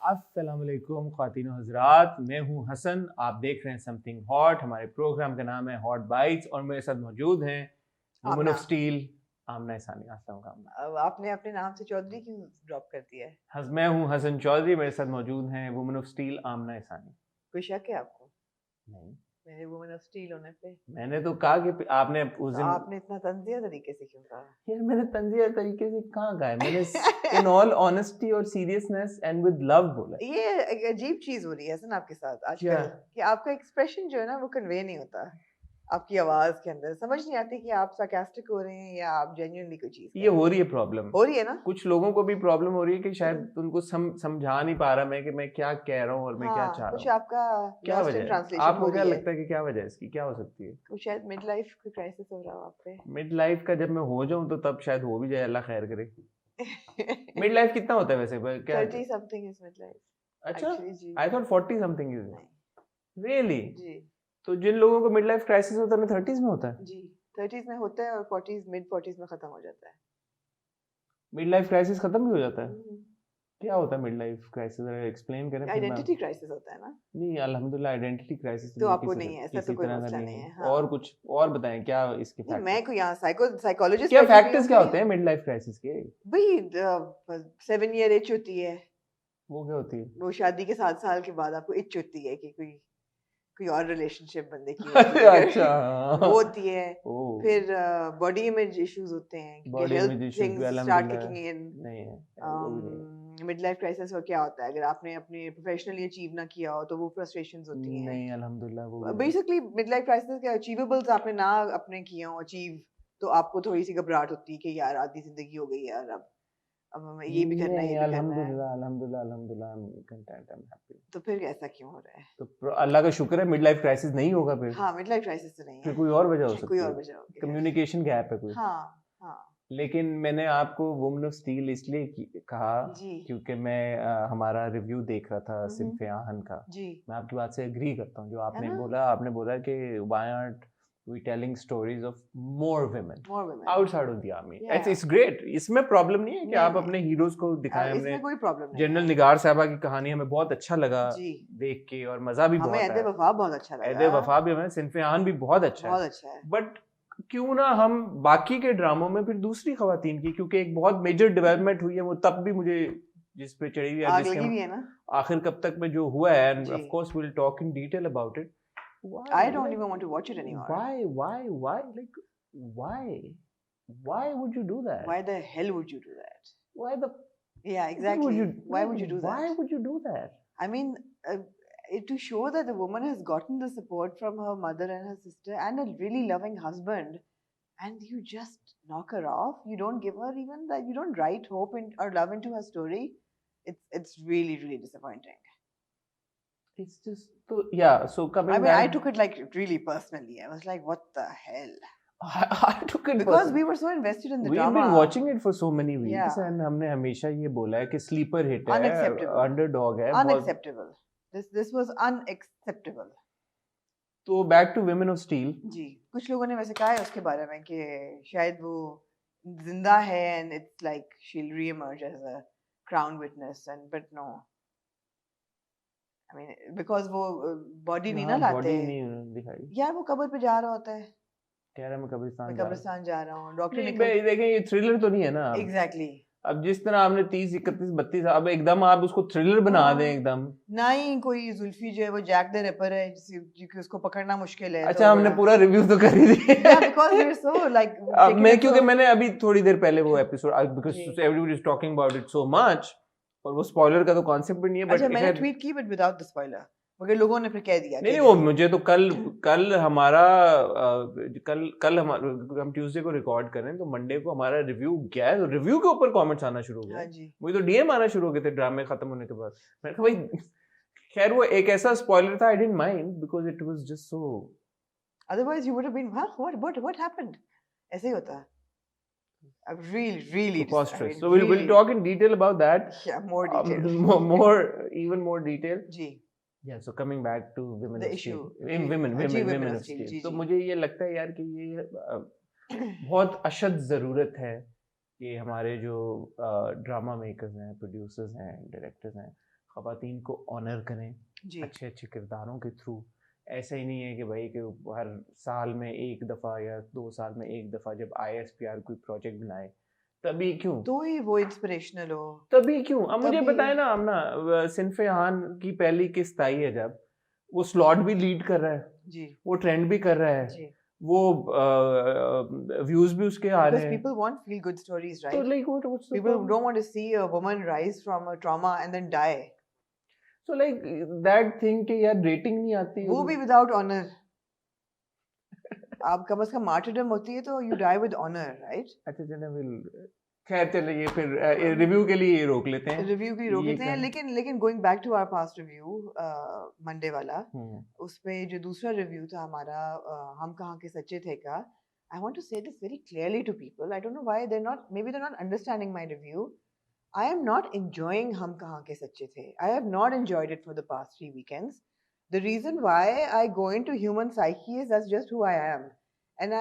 अस्सलाम वालेकुम ख़वातीन और हज़रात, मैं हूं हसन। आप देख रहे हैं समथिंग हॉट। हमारे प्रोग्राम का नाम है हॉट बाइट्स और मेरे साथ मौजूद हैं वुमन आमना। ऑफ स्टील आमना इसानी। अस्सलाम वालेकुम। अब आपने अपने नाम से चौधरी क्यों ड्रॉप कर दिया है? मैं हूं हसन चौधरी, मेरे साथ मौजूद हैं वुमन ऑफ स्टील आमना इसानी। कोई शक है आपको नहीं, मेरे वुमन ऑफ स्टील होने पे? मैंने तो कहा कि आपने उस तो दिन, आपने इतना तंजिया तरीके से क्यों कहा? यार मैंने तंजिया तरीके से कहाँ कहा है, मैंने इन ऑल ऑनेस्टी और सीरियसनेस एंड विद लव बोला है। ये एक अजीब चीज हो रही है हसन आपके साथ क्या? आजकल कि आपका एक्सप्रेशन जो है ना वो कन्वे नहीं होता आपकी आवाज के अंदर। समझ नहीं आती कि आप sarcastic हो रहे हैं या आप जेन्युइनली कोई चीज ये कह रहे हो हैं। रही है प्रॉब्लम। हो रही है ना? कुछ लोगों को भी प्रॉब्लम हो रही है कि तो शायद उनको समझा नहीं पा रहा मैं कि मैं क्या कह रहा हूँ और मैं क्या हाँ, चाह रहा कुछ हूँ। आपका क्या लॉस्ट वजह इन है? ट्रांसलेशन हो आपको क्या रही है। लगता है कि क्या वजह है इसकी, क्या हो सकती है? कुछ शायद मिड लाइफ कोई क्राइसिस हो रहा हो आप पे। मिड लाइफ का जब मैं हो जाऊं तो तब शायद हो भी जाए, अल्लाह खैर करे। मिड लाइफ कितना होता है वैसे, क्या? 30 समथिंग इज मिड लाइफ अच्छा, एक्चुअली जी। I thought 40 something is. नहीं रियली? जी। तो जिन लोगों को मिड लाइफ क्राइसिस होता है, 30s में होता है? जी 30s में होता है और 40s मिड 40s में खत्म हो जाता है। मिड लाइफ क्राइसिस खत्म भी हो जाता है? हम्म। क्या होता है मिड लाइफ क्राइसिस, जरा एक्सप्लेन करें फिर मैं। आइडेंटिटी क्राइसिस होता है ना। नहीं, अल्हम्दुलिल्लाह आइडेंटिटी क्राइसिस तो मुझे आपको नहीं है, ऐसा तो किसी कोई तरह का मसला नहीं नहीं है। है। हाँ और कुछ और बताएं, क्या इसके नहीं, मैं फैक्टर्स? कोई यहाँ साइकोलॉजिस्ट क्या बैठी हुई हूँ फैक्टर्स क्या कोई। होते हैं मिड लाइफ क्राइसिस के? भाई 7 ईयर इच होती है। वो क्या होती है? वो शादी के 7 साल के बाद आपको इच होती है कि कोई कोई और रिलेशनशिप बनने की होती है अगर अच्छा, वो हाँ। होती है। ओ, फिर बॉडी इमेज इश्यूज होते हैं क्योंकि बॉडी हेल्थ इमेज इश्यूज भी थिंग्स स्टार्ट अल्हम्दुलिल्लाह किकिंग इन। नहीं है, वो भी नहीं है। मिड लाइफ क्राइसिस का क्या होता है अगर आपने अपने प्रोफेशनली अचीव ना किया हो तो वो फ्रस्ट्रेशंस होती हैं। नहीं, अल्हम्दुलिल्लाह वो भी नहीं। बेसिकली मिड लाइफ क्राइसिस के अचीवेबल्स आपने ना अपने किए हो अचीव तो आपको थोड़ी सी घबराहट होती है कि यार आधी जिंदगी हो गई यार, अब हमें ये भी करना है, नहीं, ये भी करना है। अल्हम्दुलिल्लाह अल्हम्दुलिल्लाह अल्हम्दुलिल्लाह, I am content, I am happy. तो फिर ऐसा क्यों हो रहा है? तो अल्लाह का शुक्र है मिड लाइफ क्राइसिस नहीं होगा फिर। हाँ मिड लाइफ क्राइसिस तो नहीं फिर है। कोई और वजह हो कोई सकती और है, वजह होगी फिर। कम्युनिकेशन गैप है कोई। हाँ हाँ लेकिन मैंने आपको वुमन ऑफ स्टील इसलिए कहा जी। क्योंकि मैं हमारा रिव्यू देख रहा था हम्म। सिनफ आहन का। जी मैं आपकी बात से एग्री करता हूँ जो है आपने ना। बोला। आपने बोला कि why aren't we telling stories of more women more women. Outside of the army. या इट्स ग्रेट, इसमें प्रॉब्लम नहीं है कि नहीं आप अपने नहीं हीरोज को दिखाएं। हमने इसमें कोई प्रॉब्लम नहीं जनरल है निगार साहबा की कहानी हमें बहुत अच्छा लगा जी। देख के, और मजा भी हमें बहुत ऐदे आया। वफा बहुत अच्छा ऐदे लगा। वफा भी, हमें सिनफ आन भी बहुत अच्छा है। बहुत अच्छा है। बट क्यों ना हम बाकी के ड्रामों में फिर दूसरी खवातीन की, क्योंकि एक बहुत मेजर डेवलपमेंट हुई है वो तब भी मुझे जिस पे चढ़ी हुई है, आग जिसके लगी हम हुई है ना। आखिर कब तक में जो हुआ है, एंड जी of course we will talk in detail about it. I why don't like even want to watch it anymore. Why like why why would you do that? Why the hell would you do that? Why the Yeah, would you exactly. Why like would you do that? why would you do that? I mean, to show that the woman has gotten the support from her mother and her sister and a really loving husband, and you just knock her off. You don't give her even that. You don't write hope or love into her story. It's really disappointing. It's just so, yeah, so I coming mean, I back, took it like really personally. I was like, what the hell? I took it Because personally. we were so invested in the We've been drama. watching it for so many weeks Yeah, and हमने हमेशा ये बोला है कि sleeper hit है, unacceptable. Underdog है बहुत। Unacceptable. This was unacceptable. तो back to women of steel. जी कुछ लोगों ने वैसे कहा है उसके बारे में कि शायद वो जिंदा है and it's like she'll re-emerge as a crown witness and but no. I mean because वो बॉडी नहीं ना हाँ, लाते। बॉडी नहीं दिखाई। यार वो कब्र पे जा रहा होता है। कह रहा है मैं मैं कब्रिस्तान जा रहा कब्रिस्तान जा रहा हूँ हूँ। डॉक्टर नहीं निकल। देखें, ये थ्रिलर तो नहीं है ना अब। एग्जैक्टली अब जिस तरह आपने 30, 31, 32, अब एकदम आप उसको थ्रिलर बना दें एकदम। ना ही कोई जुल्फी जो है वो जैक द रिपर है क्योंकि उसको पकड़ना मुश्किल है अच्छा, तो हमने बड़ा पूरा रिव्यू तो कर ही दिया। yeah because we're so like अब taken मैं it क्योंकि so मैंने अभी थोड़ी देर पहले वो एपिसोड, बिकॉज जी। Everybody is talking about it so much, और वो स्पॉइलर का तो कॉन्सेप्ट भी नहीं है, अच्छा बट मैंने ट्वीट की बट विदाउट द स्पॉइलर मगर लोगों ने फिर कह दिया नहीं कि नहीं, वो मुझे तो कल हमारा कल हम ट्यूसडे को रिकॉर्ड करें तो मंडे को हमारा रिव्यू गया है, तो रिव्यू के ऊपर कमेंट्स आना शुरू हो हाँ गए। जी मुझे तो डीएम आना शुरू हो गए थे ड्रामे खत्म होने के बाद। मैंने कहा भाई, खैर वो एक ऐसा स्पॉइलर था, I didn't mind because it was just so, otherwise you would have been huh what happened ऐसे ही होता। I'm really I preposterous. mean So we'll really talk in detail about that. yeah more detail Even more detail. Ji Yeah, so coming back to women the of issue steel, ji women women of of steel steel. जी तो जी मुझे ये लगता है यार कि ये बहुत अशद ज़रूरत है कि हमारे जो ड्रामा मेकर्स हैं, प्रोड्यूसर्स हैं, डायरेक्टर्स हैं, ख़वातीन को ऑनर करें जी अच्छे अच्छे किरदारों के थ्रू। ऐसा ही नहीं है कि भाई कि हर साल में एक दफ़ा या 2 साल में एक दफ़ा जब ISPR कोई प्रोजेक्ट बनाए तभी क्यों? तो ही वो इंस्पिरेशनल हो तभी क्यों? अब मुझे तभी बताएं ना आमना, सिनफ़े आन की पहली किस्त आई है जब, वो स्लॉट भी लीड कर रहा है, जी वो ट्रेंड भी कर रहा है, जी वो व्यूज़ भी उसके आ रहे because हैं। people want feel good stories तो right like what's the people problem? don't want to see a woman rise from a trauma and then die so like that thing कि यार रेटिंग नहीं आती वो भी without honor आप कम से कम martyrdom होती है तो you die with honor right अच्छा चलें फिर, खैर चलें ये फिर रिव्यू के लिए ये रोक लेते हैं। रिव्यू की रोक ये लेते हैं कर लेकिन going back to our past review Monday वाला हम्म, उस पे जो दूसरा रिव्यू था हमारा हम कहाँ के सच्चे थे का I want to say this very clearly to people I don't know why they not may be they not understanding my review I am not enjoying हम कहाँ के सच्चे थे I have not enjoyed it for the past 3 weekends the reason why I go into human psyche is that's just who I am and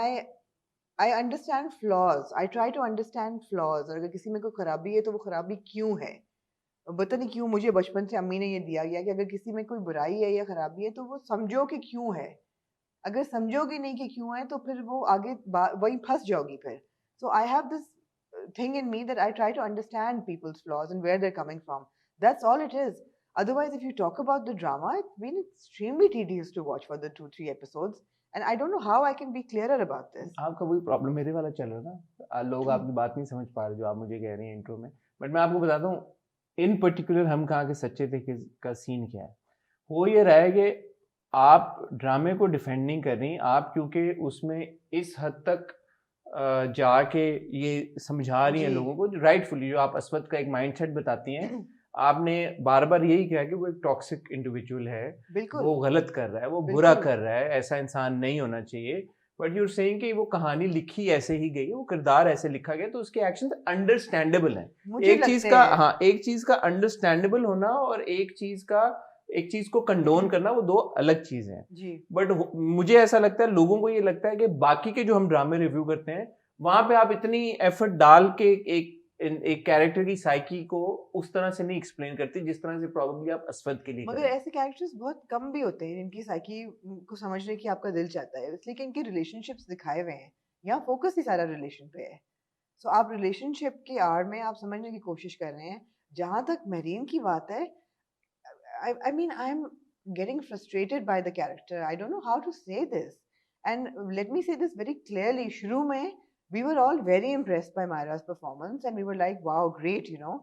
I understand flaws. I try to understand flaws. और अगर किसी में कोई खराबी है तो वो खराबी क्यों है पता नहीं क्यों मुझे बचपन से अम्मी ने ये दिया गया कि अगर किसी में कोई बुराई है या खराबी है तो वो समझो कि क्यों है अगर समझोगे नहीं कि क्यों है तो फिर वो आगे वही फंस जाओगी फिर so I have this thing in me that I try to understand people's flaws and where they're coming from. That's all it is. Otherwise, if you talk about the drama, it's been extremely tedious to watch for the 2-3 episodes. And I don't know how I can be clearer about this. आपका वही problem मेरे वाला चल रहा था, लोग आपकी बात नहीं समझ पा रहे जो आप मुझे कह रही हैं इंट्रो में। बट मैं आपको बताता हूँ इन पर्टिकुलर हम कहाँ के सच्चे थे का सीन क्या है। हो ये रहा है कि आप ड्रामे को डिफेंड नहीं कर रही आप, क्योंकि उसमें इस हद तक जाके ये समझा रही हैं जी। लोगों को राइटफुली, जो आप अस्वद का एक माइंडसेट बताती हैं। आपने बार बार यही कहा कि वो एक टॉक्सिक इंडिविजुअल है, बिल्कुल वो गलत कर रहा है, वो बुरा बिल्कुल कर रहा है, ऐसा इंसान नहीं होना चाहिए। बट यूर सेइंग कि वो कहानी लिखी ऐसे ही गई है, वो किरदार ऐसे लिखा गया, तो उसके एक्शंस अंडरस्टैंडेबल हैं। मुझे एक चीज लगते का, हैं हाँ, एक चीज का अंडरस्टैंडेबल होना और एक चीज को कंडोन करना, वो दो अलग चीजें हैं। जी बट मुझे ऐसा लगता है, लोगों को ये लगता है कि बाकी के जो हम ड्रामे रिव्यू करते हैं वहां पे आप इतनी एफर्ट डाल के एक कैरेक्टर की साइकी को उस तरह से नहीं एक्सप्लेन करती जिस तरह से प्रॉब्लली आप अस्वद के लिए मगर करें। ऐसे कैरेक्टर्स बहुत कम भी होते हैं जिनकी साइकी को समझने की आपका दिल चाहता है इसलिए कि इनके रिलेशनशिप्स दिखाए हुए हैं यहाँ फोकस ही सारा रिलेशन पे है सो आप रिलेशनशिप की आड़ में आप समझने की कोशिश कर रहे हैं जहां तक महरीन की बात है I mean I'm getting frustrated by the character I don't know how to say this and let me say this very clearly शुरू में we were all very impressed by Myra's performance and we were like wow great you know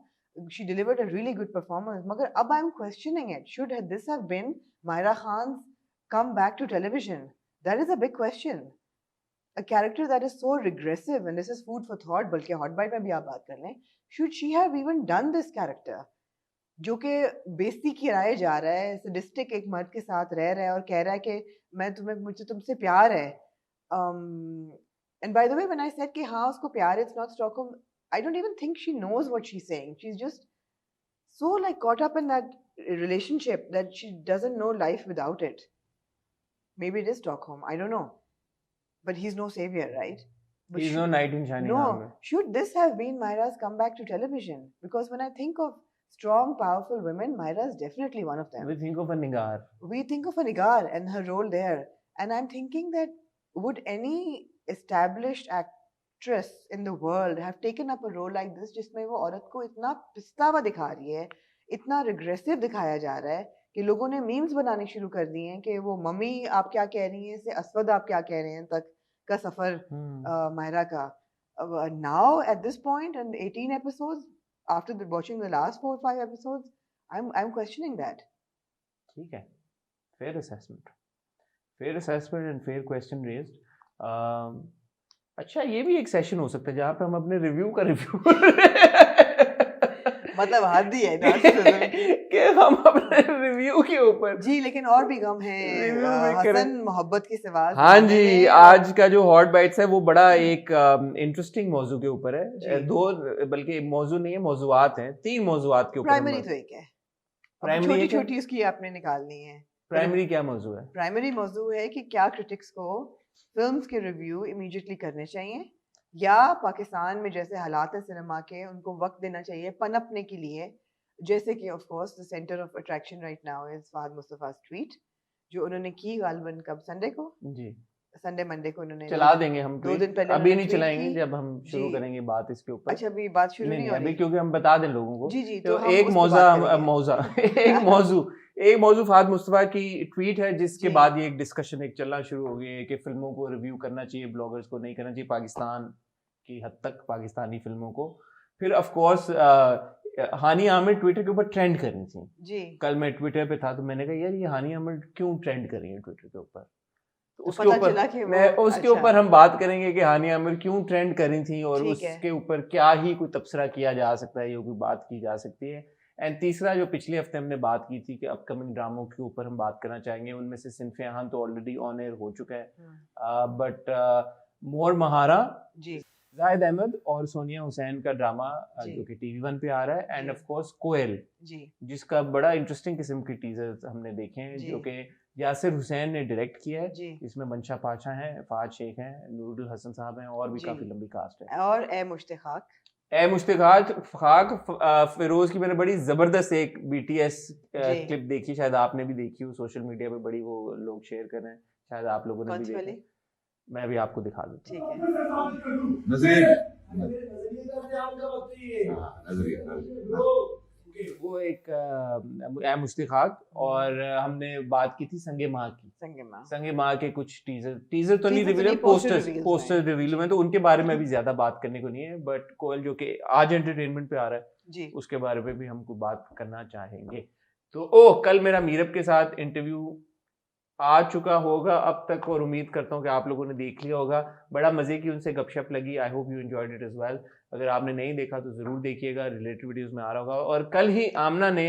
she delivered a really good performance मगर अब I'm questioning it should this have been Myra Khan's come back to television that is a big question a character that is so regressive and this is food for thought बल्कि hot bite में भी आप बात कर लें should she have even done this character जो कि बेइज्जती किराए जा रहा है सडिस्टिक एक मर्द के साथ रह रहा है और कह रहा है कि मुझे तुमसे प्यार है and by the way when I said कि हाँ उसको प्यार है it's not Stockholm I don't even think she knows what she is saying she is just so like caught up in that relationship that she doesn't know life without it maybe it is Stockholm I don't know but he's no savior right but He's no knight in shining no armor. should this have been Myra's comeback to television because when I think of strong, powerful women, Myra is definitely one of them. We think of a Nigar. We think of a Nigar and her role there. And I'm thinking that would any established actress in the world have taken up a role like this जिसमें वो औरत को इतना पिस्ता हुआ दिखा रही है, इतना regressive दिखाया जा रहा है कि लोगों ने मीम्स बनाने शुरू कर दिए हैं कि वो मम्मी आप क्या कह रही हैं से अस्वद आप क्या कह रहे हैं तक का सफर मायरा का. Now at this point in 18 episodes after watching the last 4 or 5 episodes, I'm questioning that. ठीक है, fair assessment and fair question raised. अच्छा, ये भी एक सेशन हो सकता है जहाँ पे हम अपने रिव्यू का रिव्यू मतलब हद ही है कि हम अपने रिव्यू के ऊपर जी, लेकिन और भी गम है हसन मोहब्बत की सिवा. हाँ जी, आज का जो हॉट बाइट्स है वो बड़ा एक इंटरेस्टिंग मौजू के ऊपर है. दो बल्कि मौजू नहीं है, मौजूआत हैं. 3 मौजूआत के ऊपर. प्राइमरी तो एक है, प्राइमरी छोटी उसकी आपने निकालनी है. प्राइमरी क्या मौजू है? प्राइमरी मौजू है कि क्या क्रिटिक्स को फिल्म्स के रिव्यू इमीडिएटली करने चाहिए या पाकिस्तान में जैसे हालात है सिनेमा के उनको वक्त देना चाहिए पनपने के लिए जैसे कि of course the centre of attraction right now is Fahad Mustafa's tweet जो उन्होंने की गालिबन कब संडे को जी संडे मंडे को उन्होंने चला देंगे हम 2 दिन ट्वीट, पहले अभी उन्होंने नहीं ट्वीट चलाएंगे की जब हम शुरू जी करेंगे बात इसके ऊपर। अच्छा अभी बात शुरू नहीं नहीं नहीं हो अभी रही क्योंकि हम बता दें लोगों को। जी जी तो हम एक उस पे मौजा बात करेंगे मौजा एक मौजू फहद मुस्तफा की ट्वीट है जिसके जी बाद ये एक डिस्कशन एक चलना शुरू हो गई है कि फिल्मों को रिव्यू करना चाहिए, ब्लॉगर्स को नहीं करना चाहिए, पाकिस्तान की हद तक पाकिस्तानी फिल्मों को। फिर of course Hania Aamir Twitter के ऊपर ट्रेंड कर रही थी। जी कल मैं ट्विटर पे था तो मैंने कहा यार ये हानी आमिर क्यों ट्रेंड कर रही है ट्विटर के ऊपर, तो तो उसके पता ऊपर चला कि मैं वो उसके अच्छा ऊपर हम बात करेंगे कि हानिया आमिर क्यों ट्रेंड करी थी और ठीक है उसके ऊपर क्या ही कोई तबसरा किया जा सकता है, ये कोई बात की जा सकती है। एंड तीसरा जो पिछले हफ्ते हमने बात की थी कि अपकमिंग ड्रामों के ऊपर हम बात करना चाहेंगे, उनमें से सिनफे अहान तो ऑलरेडी ऑन एयर हो चुका है, बट मोर महारा, जी जाहिद अहमद और सोनिया हुसैन का ड्रामा जी जो कि टीवी1 पे आ रहा है, एंड जी ऑफ कोर्स कोयल जी जिसका बड़ा इंटरेस्टिंग किस्म के टीजर हमने देखे हैं जी जो कि यासिर हुसैन ने डायरेक्ट किया है। जी इसमें मंशा पाशा हैं, फहद शेख हैं, नूरुल हसन साहब हैं और भी जी काफी लंबी कास्ट है। और ए मुश्ताक ए मुश्ताक खाक फिरोज की मैंने बड़ी जबरदस्त एक बीटीएस जी क्लिप देखी, शायद आपने भी देखी हो, सोशल मीडिया पे बड़ी वो लोग शेयर कर रहे हैं, शायद आप लोगों ने कौन भी सी देखी। वाली मैं भी आपको दिखा देता ठीक है नजरिए हूँ। वो एक ए मुश्ताक और हमने बात की थी संगे माँ की। संगमा संगे माँ के कुछ टीजर तो नहीं Teaser तो रिवील, नहीं, poster reveals पोस्टर हैं। रिवील में, तो उनके बारे में भी ज्यादा बात करने को नहीं है, बट कोयल जो कि आज एंटरटेनमेंट पे आ रहा है जी उसके बारे में भी हमको बात करना चाहेंगे। तो कल मेरा मीरब के साथ इंटरव्यू आ चुका होगा अब तक और उम्मीद करता हूँ कि आप लोगों ने देख लिया होगा। बड़ा मजे की उनसे गपशप लगी। I hope you enjoyed it as well. अगर आपने नहीं देखा तो जरूर देखिएगा, रिलेटेड वीडियोस में आ रहा होगा। और कल ही आमना ने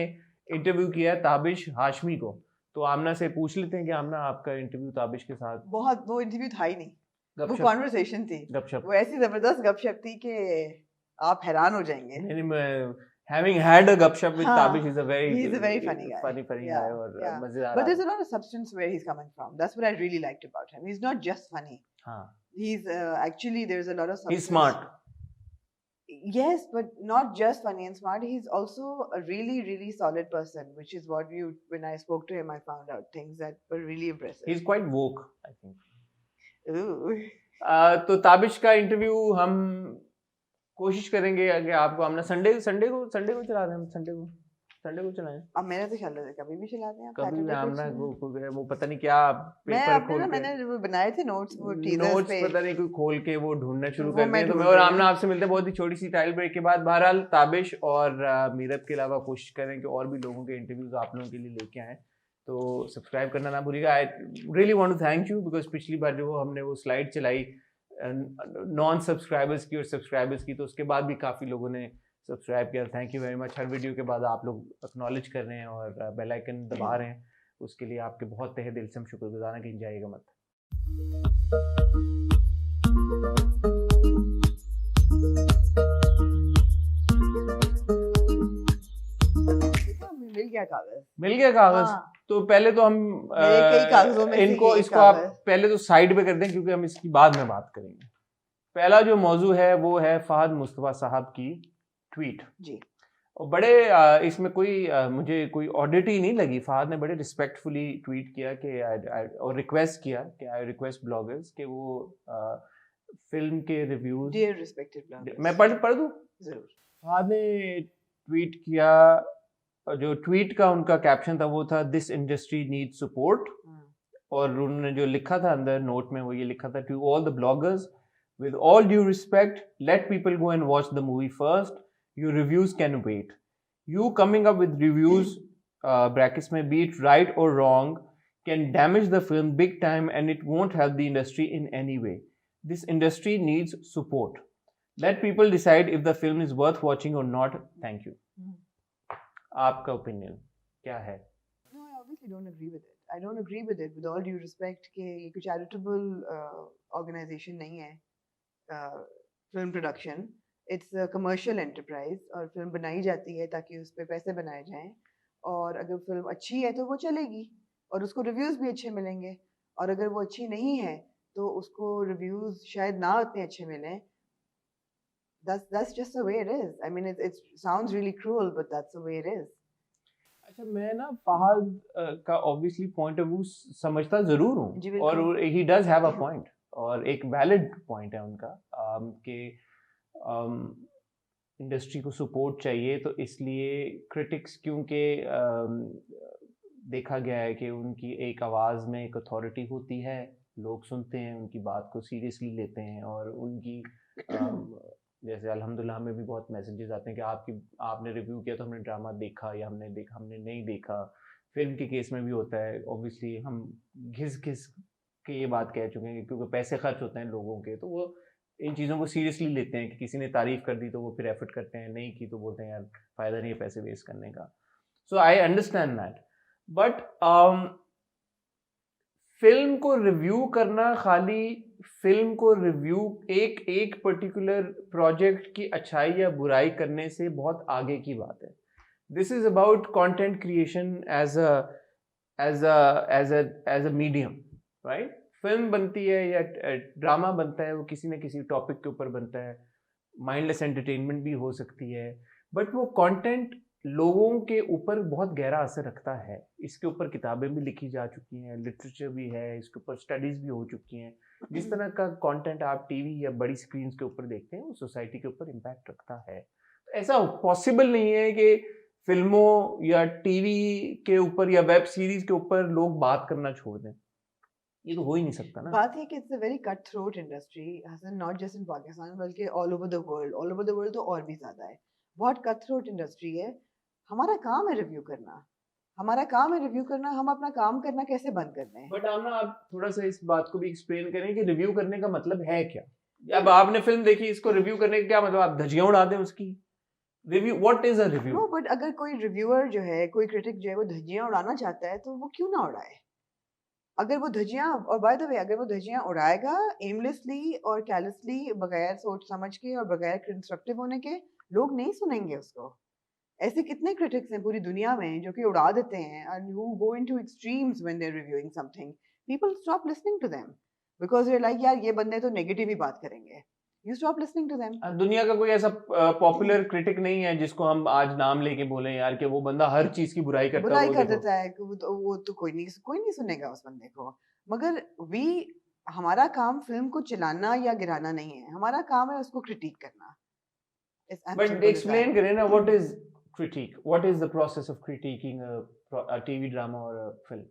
इंटरव्यू किया है ताबिश हाशमी को, तो आमना से पूछ लेते हैं कि आमना आपका इंटरव्यू ताबिश के साथ बहुत वो इंटरव्यू था ही नहीं वो गपशप कॉन्वर्सेशन थी गपशप वो ऐसी जबरदस्त गपशप थी कि आप हैरान हो जाएंगे नहीं मैं having had a gupshup with हाँ, Tabish is a very he's a very funny guy. funny Yeah, guy और yeah. मजेदार But there's आदमी। a lot of substance where he's coming from. That's what I really liked about him. He's not just funny. हाँ He's actually there's a lot of substance. he's smart। Yes, but not just funny and smart. He's also a really, really solid person, which is what when I spoke to him, I found out things that were really impressive. he's quite woke I think। Ooh. तो ताबिश का interview हम कोशिश करेंगे कि आपको हमने Sunday को चला दें, हम संडे को चलाएं। अब मैंने तो ख्याल कभी भी चलाते हैं कभी भी Saturday हमने को वो पता नहीं क्या मैं पेपर अपने खोल ना के मैंने वो बनाए थे नोट्स वो टीजर्स नोट्स पे पता नहीं कोई खोल के वो ढूंढना शुरू वो कर मैं दिए। तो ढूंढ मैं और रही आमना हूँ। आपसे मिलते हैं बहुत ही छोटी सी टाइल ब्रेक के बाद। बहरहाल ताबिश और मीरब के अलावा कोशिश करें कि और भी लोगों के इंटरव्यूज आप लोगों के लिए लेके आए, तो सब्सक्राइब करना ना भूलिएगा। I really want to thank you because पिछली बार जो हमने वो स्लाइड चलाई नॉन सब्सक्राइबर्स की और सब्सक्राइबर्स की, तो उसके बाद भी काफ़ी लोगों ने सब्सक्राइब किया। Thank you very much. Her video के बाद आप लोग एक्नॉलेज कर रहे हैं और बेल आइकन दबा रहे हैं, उसके लिए आपके बहुत तहे दिल से हम शुक्रगुजार हैं। कहीं जाइएगा मत। मिल गया कागज। हाँ, तो पहले तो हम मेरे कई कागजों में से इनको ये इसको आप कागज। पहले तो साइड पे कर दें क्योंकि हम इसकी बाद में बात करेंगे। पहला जो मौजू है वो है फहद मुस्तफा साहब की ट्वीट। जी और बड़े इसमें कोई मुझे कोई ऑडिटी नहीं लगी। फहद ने बड़े रिस्पेक्टफुली ट्वीट किया कि और रिक्वेस्ट किया कि आई रिक्वेस्ट ब्लॉगर्स कि वो फिल्म के रिव्यूज डियर रिस्पेक्टेड ब्लॉगर्स मैं पढ़ दूं। जरूर फहद ने ट्वीट किया, जो ट्वीट का उनका कैप्शन था वो था दिस इंडस्ट्री नीड सपोर्ट, और उन्होंने जो लिखा था अंदर नोट में वो ये लिखा था to all the bloggers with all due respect, let people go and watch the movie first. Your reviews can wait. You coming up with reviews, brackets में be it right or wrong, can damage the film big time and it won't help the industry in any way. This industry needs support. Let people decide if the film is worth watching or not. Thank you. आपका opinion क्या है? No, I obviously don't agree with it. I don't agree with it with all due respect कि ये कोई charitable organization नहीं है film production. It's a commercial enterprise और film बनाई जाती है ताकि उस पर पैसे बनाए जाएं, और अगर फिल्म अच्छी है तो वो चलेगी और उसको रिव्यूज़ भी अच्छे मिलेंगे, और अगर वो अच्छी नहीं है तो उसको रिव्यूज़ शायद ना उतने अच्छे मिलें That's just the way it is. I mean, it sounds really cruel, but that's the way it is. अच्छा, मैं ना फहद का ऑब्वियसली पॉइंट ऑफ व्यू समझता जरूर जी, हूँ, बिल्कुल। और he does have a point, और एक वैलिड पॉइंट है उनका कि इंडस्ट्री को सपोर्ट चाहिए, तो इसलिए क्रिटिक्स, क्योंकि देखा गया है कि उनकी एक आवाज़ में एक अथॉरिटी होती है, लोग सुनते हैं, उनकी बात को सीरियसली लेते हैं, और उनकी जैसे अल्हम्दुलिल्लाह हमें भी बहुत मैसेजेस आते हैं कि आपने रिव्यू किया तो हमने ड्रामा देखा, या हमने नहीं देखा। फिल्म के केस में भी होता है, ऑब्वियसली हम घिस घिस के ये बात कह चुके हैं, क्योंकि पैसे खर्च होते हैं लोगों के, तो वो इन चीज़ों को सीरियसली लेते हैं कि किसी ने तारीफ कर दी तो वो फिर एफर्ट करते हैं, नहीं की तो बोलते हैं यार फ़ायदा नहीं है पैसे वेस्ट करने का। So I understand that, but film को रिव्यू करना, खाली फिल्म को रिव्यू एक पर्टिकुलर प्रोजेक्ट की अच्छाई या बुराई करने से बहुत आगे की बात है। This is about content creation as a medium, right? Film बनती है या ड्रामा बनता है, वो किसी न किसी टॉपिक के ऊपर बनता है, माइंडलेस एंटरटेनमेंट भी हो सकती है, बट वो कंटेंट लोगों के ऊपर बहुत गहरा असर रखता है। इसके ऊपर किताबें भी लिखी जा चुकी हैं, लिटरेचर भी है, इसके ऊपर स्टडीज़ भी हो चुकी हैं। जिस तरह का कंटेंट आप टीवी या बड़ी स्क्रीन के ऊपर देखते हैं, वो सोसाइटी के ऊपर इम्पैक्ट रखता है। तो ऐसा पॉसिबल नहीं है कि फिल्मों या टीवी के ऊपर या वेब सीरीज के ऊपर लोग बात करना छोड़ दें, ये तो हो ही नहीं सकता ना। बात है कि it's a very cut throat industry, Hasan, not just in Pakistan बल्कि ऑल ओवर द वर्ल्ड तो और भी ज्यादा है। बहुत कट थ्रोट इंडस्ट्री है। हमारा काम है रिव्यू करना, हम अपना काम करना कैसे बंद कर दें? बट आप थोड़ा सा इस बात को भी एक्सप्लेन करें कि रिव्यू करने का मतलब है क्या? अब आपने फिल्म देखी, इसको रिव्यू करने का क्या मतलब? आप धज्जियां उड़ा दें उसकी? Review, what is a review? No, but अगर कोई रिव्यूअर जो है, कोई क्रिटिक जो है, वो धज्जियां उड़ाना चाहता है तो वो क्यों ना उड़ाए? अगर वो धज्जियां, और बाय द वे, अगर वो धज्जियां उड़ाएगा एमलेसली और कैरलेसली, बगैर सोच समझ के और बगैर कंस्ट्रक्टिव होने के, लोग नहीं सुनेंगे उसको। ऐसे कितने क्रिटिक्स हैं पूरी दुनिया में जो कि उड़ा देते हैं, and who go into extremes when they're reviewing something. People stop listening to them because they're like, यार ये बंदे तो नेगेटिव ही बात करेंगे। You stop listening to them. दुनिया का कोई ऐसा पॉपुलर क्रिटिक नहीं है जिसको हम आज नाम लेके बोले यार कि वो बंदा हर चीज की बुराई करता है, बुराई वो कर देखो। देता है कि वो तो कोई नहीं सुनेगा उस बंदे को। मगर हमारा काम फिल्म को चलाना या गिराना नहीं है, हमारा काम है उसको क्रिटिक करना। It's as but simple as explain that. करें ना, what is critique? What is the process of critiquing a TV drama or a film?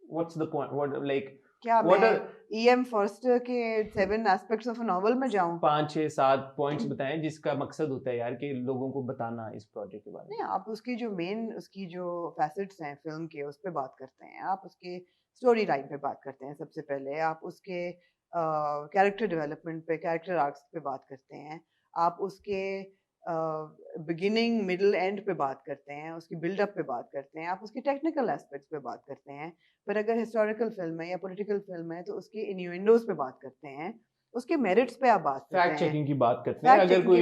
What's the point? What, like, क्या what मैं are E.M. Forster के 7 aspects of a novel में जाऊं? 5-6-7 points बताएं जिसका मकसद होता है यार कि लोगों को बताना इस प्रोजेक्ट के बारे में। नहीं, आप उसकी जो फैसेट्स हैं फिल्म के, उस पे बात करते हैं। आप उसके स्टोरी लाइन पे बात करते हैं सबसे पहले। आप उसके कैरेक्टर डेवलपमेंट पे, कैरेक्टर आर्क्स पे बात करते हैं। आप उसके बिगिनिंग, मिडल, एंड पे बात करते हैं। उसकी बिल्डअप पे बात करते हैं। आप उसके टेक्निकल एस्पेक्ट्स पे बात करते हैं। पर अगर हिस्टोरिकल फिल्म है या पॉलिटिकल फिल्म है तो उसके इन्यूएंडोज पे बात करते हैं। उसके मेरिट्स पे आप बात करते फैक्ट हैं। चेकिंग की बात करते हैं। अगर कोई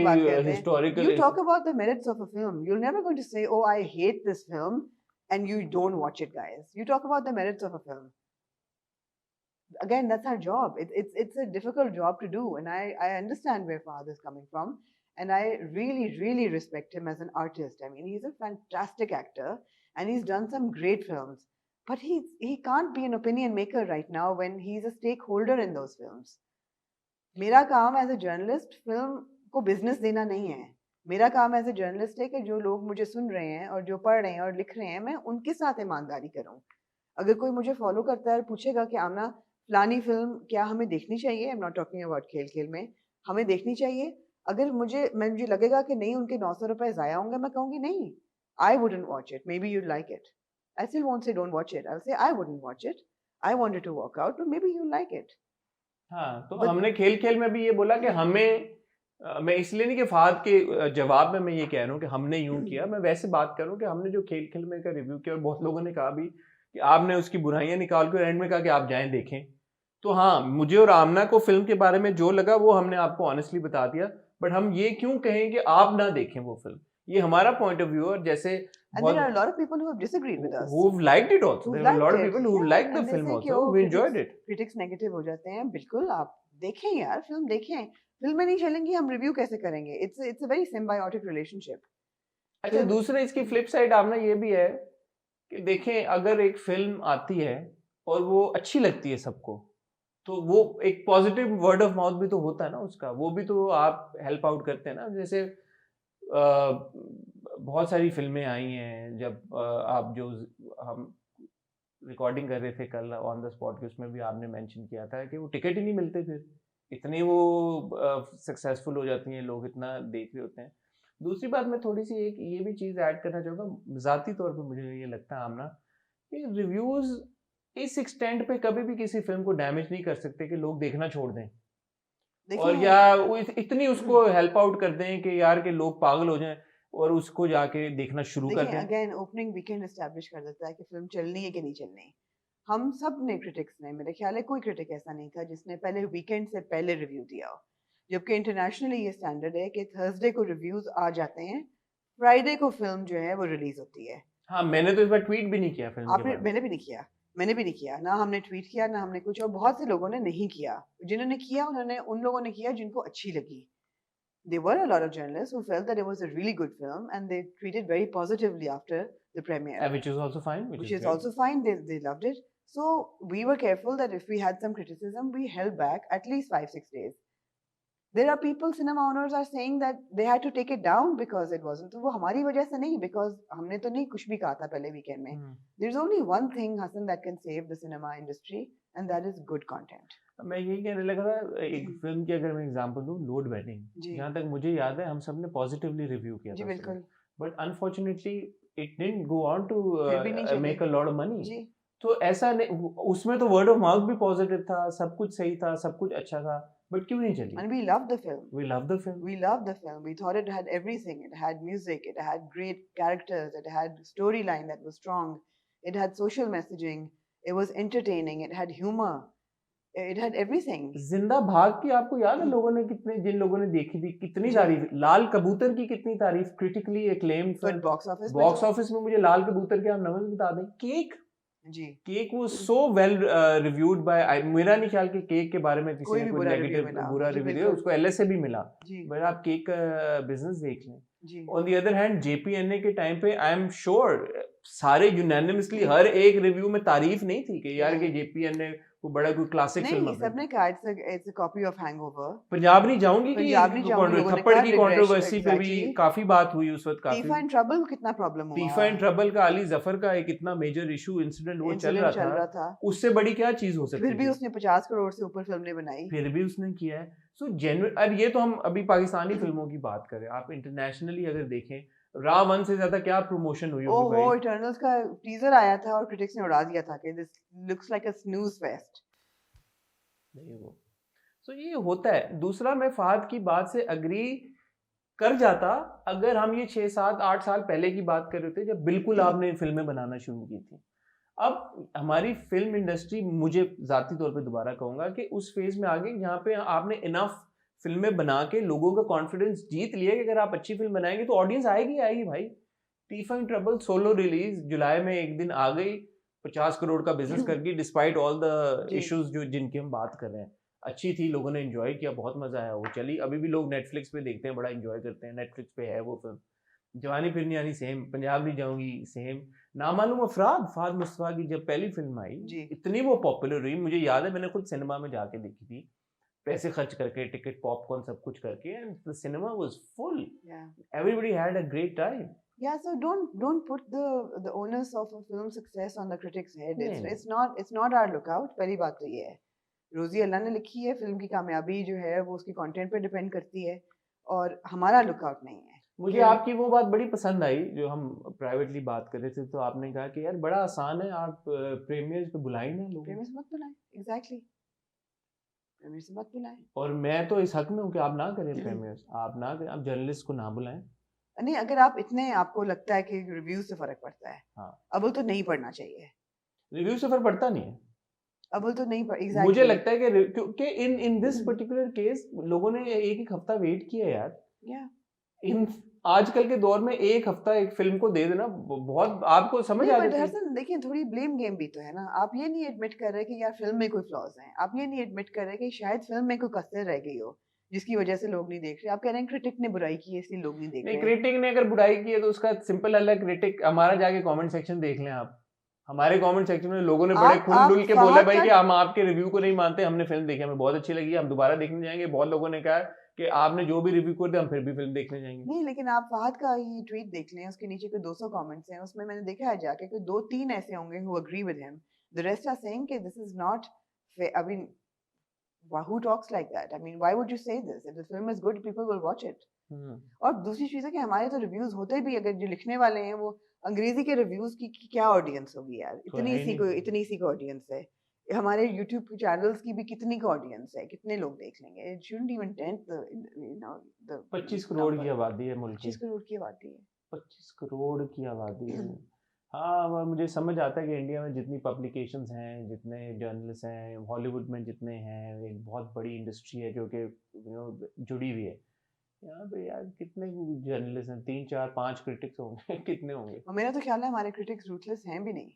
historical, You talk about the merits of a film. You're never going to say, "Oh, I hate this film," and you don't watch it, guys. You talk about the merits of a film. Again, that's our job. It's a difficult job to do, and I understand where Fahad is coming from, and I really respect him as an artist. I mean, he's a fantastic actor, and he's done some great films. But he can't be an opinion maker right now when he's a stakeholder in those films. मेरा काम as a journalist film को business देना नहीं है। मेरा काम as a journalist है कि जो लोग मुझे सुन रहे हैं और जो पढ़ रहे हैं और लिख रहे हैं, मैं उनके साथ ईमानदारी करूं। अगर कोई मुझे फॉलो करता है और पूछेगा कि आमना फलानी फिल्म क्या हमें देखनी चाहिए, आई एम नॉट टॉकिंग अबाउट खेल में, हमें देखनी चाहिए, अगर मुझे लगेगा कि नहीं उनके 900 रुपए ज़ाया होंगे, मैं कहूँगी नहीं, I wouldn't watch it, may be you'd like it. I still won't say don't watch it, I will say I wouldn't watch it, I wanted to walk out, but may be you like it. हाँ, तो हमने खेल में भी ये बोला कि हमें, मैं इसलिए नहीं कि फहद के जवाब में मैं ये कह रहा हूँ कि हमने यूं किया, मैं वैसे बात कर रहा हूँ कि हमने जो खेल में का रिव्यू किया, और बहुत लोगों ने कहा भी कि आपने उसकी बुराइयां निकाल कर एंड में कहा कि आप जाएं देखें। तो हाँ, मुझे और आमना को फिल्म के बारे में जो लगा वो हमने आपको ऑनेस्टली बता दिया, बट हम ये क्यों कहें कि आप ना देखें वो फिल्म? ये हमारा पॉइंट ऑफ व्यू है। और जैसे And there are a lot of people who have disagreed with us. who've liked it also. There are a lot of people who liked the film also. We enjoyed it. Critics negative हो जाते हैं। बिल्कुल, आप देखें यार, film देखें, फिल्में नहीं चलेंगी, हम रिव्यू कैसे करेंगे? It's a very symbiotic relationship. अच्छा, दूसरा इसकी फ्लिप साइड आपने ये भी है कि देखें, अगर एक फिल्म आती है और वो अच्छी लगती है सबको, तो वो एक पॉजिटिव वर्ड ऑफ माउथ भी तो होता है ना उसका, वो भी तो आप हेल्प आउट करते हैं ना. जैसे बहुत सारी फिल्में आई हैं, जब आप जो हम रिकॉर्डिंग कर रहे थे कल ऑन द स्पॉट के, उसमें भी आपने मेंशन किया था कि वो टिकट ही नहीं मिलते, फिर इतनी वो सक्सेसफुल हो जाती हैं, लोग इतना देख रहे होते हैं. दूसरी बात, मैं थोड़ी सी एक ये भी चीज़ ऐड करना चाहूँगा, ज़ाती तौर पे मुझे ये लगता है आमना, कि रिव्यूज़ इस एक्सटेंट पे कभी भी किसी फिल्म को डैमेज नहीं कर सकते कि लोग देखना छोड़ दें, और देखिए, या वो इतनी उसको हेल्प आउट कर दें कि यार के लोग पागल हो जाएं और उसको जाके देखना शुरू कर देखिए दें. अगेन ओपनिंग वीकेंड एस्टैब्लिश कर देता है कि फिल्म चलनी है कि नहीं चलनी. हम सब ने, क्रिटिक्स ने, मेरे ख्याल है कोई क्रिटिक ऐसा नहीं था जिसने पहले वीकेंड से पहले रिव्यू दिया हो. जबकि इंटरनेशनली ये स्टैंडर्ड है कि थर्सडे को रिव्यूज आ जाते हैं, फ्राइडे को फिल्म जो है वो रिलीज होती है. हाँ, मैंने तो इस बार ट्वीट भी नहीं किया फिल्म के आपने, बारे में. मैंने भी नहीं किया, ना हमने ट्वीट किया, ना हमने कुछ, और बहुत से लोगों ने नहीं किया. जिन्होंने किया उन्होंने, उन लोगों ने किया जिनको अच्छी लगी. There were a lot of journalists who felt that it was a really good film and they treated very positively after the premiere. Which is also fine. Which is great. also fine. They loved it. So we were careful that if we had some criticism, we held back at least 5-6 days. There are people, cinema owners are saying that they had to take it down because it wasn't. तो वो हमारी वजह से नहीं, because हमने तो नहीं कुछ भी कहा था पहले weekend में. There's only one thing, Hassan, that can save the cinema industry, and that is good content. मैं यही कहने लगा था, एक फिल्म की अगर मैं एग्जांपल दूं, लोड वेडिंग, जहाँ तक मुझे याद है हम सब ने पॉजिटिवली रिव्यू किया जी था, बिल्कुल. But unfortunately it didn't go on to फिर भी नहीं चली. Make a lot of money. जी. तो ऐसा नहीं, उसमें तो वर्ड ऑफ माउथ भी पॉजिटिव था, सब कुछ सही था, सब कुछ अच्छा था, बट क्यों नहीं चली? And we loved the film. We loved the film. We loved the film. We thought it had everything. It had music. It had great characters. It had storyline that was strong. It had social messaging. It was entertaining. It had humor. It had everything. जिंदा भाग की आपको याद है लोगों ने कितने, जिन लोगों ने देखी थी, कितनी तारीफ, लाल कबूतर की कितनी तारीफ, critically acclaimed. But box office में मुझे लाल कबूतर के आप नंबर बता दें. केक वो सो वेल रिव्यूड बाय, मेरा नहीं ख्याल कि केक के बारे में किसी ने कोई नेगेटिव बुरा रिव्यू दिया, उसको एलएसए भी मिला, बट आप केक का बिजनेस देख लें. ऑन द अदर हैंड जेपीएनए के टाइम पे आई एम श्योर सारे यूनानिमसली हर एक रिव्यू में तारीफ नहीं थी कि यार के जेपीएनए को बड़ा कोई क्लासिक फिल्म है. सबने कहा it's a copy of hangover. Punjab नहीं जाऊंगी कि थप्पड़ की कंट्रोवर्सी पे भी काफी बात हुई उस वक्त. काफी टीफा एंड ट्रबल कितना प्रॉब्लम हुआ. टीफा एंड ट्रबल का अली जफर का एक इतना मेजर इशू इंसिडेंट वो चल रहा था, उससे बड़ी क्या चीज हो सकती है. फिर भी उसने 50 करोड़ से ऊपर फिल्में बनाई, फिर भी उसने किया है. सो जेन्युइन. अब ये तो हम अभी पाकिस्तानी फिल्मों की बात करें, आप इंटरनेशनली अगर देखें, रावण से ज्यादा क्या प्रमोशन हुई होगी भाई. वो इटर्नल्स का टीजर आया था और क्रिटिक्स ने उड़ा दिया था कि this looks like a snooze fest. नहीं वो. सो ये होता है. दूसरा, मैं फहद की बात से अग्री कर जाता अगर हम ये 6-7-8 साल पहले की बात कर रहे थे, जब बिल्कुल आपने फिल्में बनाना शुरू की थी. अब हमारी फिल्म इंडस्ट्री, मुझे जाती तौर पे दोबारा कहूँगा कि उस फेज में आ गई जहाँ पे आपने इनफ फिल्में बना के लोगों का कॉन्फिडेंस जीत लिया कि अगर आप अच्छी फिल्म बनाएंगे तो ऑडियंस आएगी भाई. Teefa and trouble solo release जुलाई में एक दिन आ गई, 50 करोड़ का बिजनेस कर गई, डिस्पाइट ऑल द इश्यूज जो जिनकी हम बात कर रहे हैं. अच्छी थी, लोगों ने एंजॉय किया, बहुत मजा आया, वो चली. अभी भी लोग नेटफ्लिक्स पे देखते हैं, बड़ा एंजॉय करते हैं. नेटफ्लिक्स पे है वो फिल्म. जवानी फिर नहीं आनी सेम, पंजाब नहीं जाऊंगी सेम, नामालूम अफराद फहद मुस्तफा की जब पहली फिल्म आई, इतनी वो पॉपुलर हुई. मुझे याद है मैंने खुद सिनेमा में जाके देखी थी, पैसे खर्च करके, टिकट, पॉपकॉर्न सब कुछ करके, and the cinema was full. Everybody had a great time. Yeah, so don't put the onus of a film success on the critic's head. It's not our lookout. पहली बात तो ये है, रोजी अल्लाह ने लिखी है, फिल्म की कामयाबी जो है वो उसकी कंटेंट पे डिपेंड करती है, और हमारा लुकआउट नहीं है. मुझे आपकी वो बात बड़ी पसंद आई जो हम प्राइवेटली बात कर रहे थे, तो आपने कहा कि यार बड़ा आसान है, आप प्रीमियर्स पे बुलाएं ना लोग. प्रीमियर्स मत बुलाएं. एग्जैक्टली, प्रीमियर्स मत बुलाएं. और मैं तो इस हक में हूँ कि आप ना करें प्रीमियर्स, आप ना करें, आप जर्नलिस्ट को ना बुलाएं. नहीं, अगर आप इतने, आपको लगता है कि रिव्यू से फर्क पड़ता है, हाँ, अब तो नहीं पड़ना चाहिए. रिव्यू से फर्क पड़ता नहीं है, अब तो नहीं exactly. मुझे लगता है कि क्योंकि इन दिस पर्टिकुलर केस लोगों ने एक हफ्ता वेट किया यार. इन आजकल के दौर में एक हफ्ता एक फिल्म को दे देना बहुत, आपको समझ आ जाती है. देखिए, थोड़ी ब्लेम गेम भी तो है ना. आप ये नहीं एडमिट कर रहे कि यार फिल्म में कोई फ्लॉज हैं, आप ये नहीं एडमिट कर रहे कि शायद फिल्म में कोई कसर रह गई हो, जिसकी वजह से लोग नहीं देख रहे। आप कह रहे हैं क्रिटिक ने बुराई की है इसलिए लोग नहीं देख नहीं, रहे। क्रिटिक ने अगर बुराई की है तो उसका सिंपल हल है, क्रिटिक हमारा जाके कमेंट सेक्शन देख लें आप। हमारे कमेंट सेक्शन में लोगों ने बड़े आप खुल के बोला फहद भाई का कि हम आपके रिव्यू को नहीं मानते, हमने फिल्म देखी, हमें बहुत अच्छी लगी, हम दोबारा देखने जाएंगे। बहुत लोगों ने कहा कि आपने जो भी रिव्यू कर दिया, हम फिर भी फिल्म देखने जाएंगे। नहीं, लेकिन आप फहद का ही ट्वीट देख लें, उसके नीचे कोई 200 कमेंट्स हैं, उसमें मैंने देखा है जाके कोई 2-3 ऐसे होंगे who agree with him. The rest are saying कि this is not fair. I mean, who talks like that? I mean, why would you say this? If the film is good, people will watch it. और दूसरी चीज़ है कि हमारे तो reviews होते भी, अगर जो लिखने वाले हैं वो अंग्रेजी के रिव्यूज की क्या ऑडियंस होगी यार, तो है ही नहीं। इतनी सी को ऑडियंस है। हमारे यूट्यूब चैनल्स की भी कितनी का ऑडियंस है, कितने लोग देख लेंगे? It shouldn't even tent the 25 crore की आबादी है मुल्क की। 25 करोड़ की आबादी है। 25 करोड़ की आबादी है। हाँ, वो मुझे समझ आता है कि इंडिया में जितनी पब्लिकेशंस हैं, जितने जर्नलिस्ट हैं, हॉलीवुड में जितने हैं, एक बहुत बड़ी इंडस्ट्री है जो कि जुड़ी हुई है। यहाँ पे यार कितने जर्नलिस्ट हैं? 3 4 5 क्रिटिक्स होंगे कितने होंगे? और मेरा तो ख्याल है हमारे क्रिटिक्स रूथलेस हैं भी नहीं।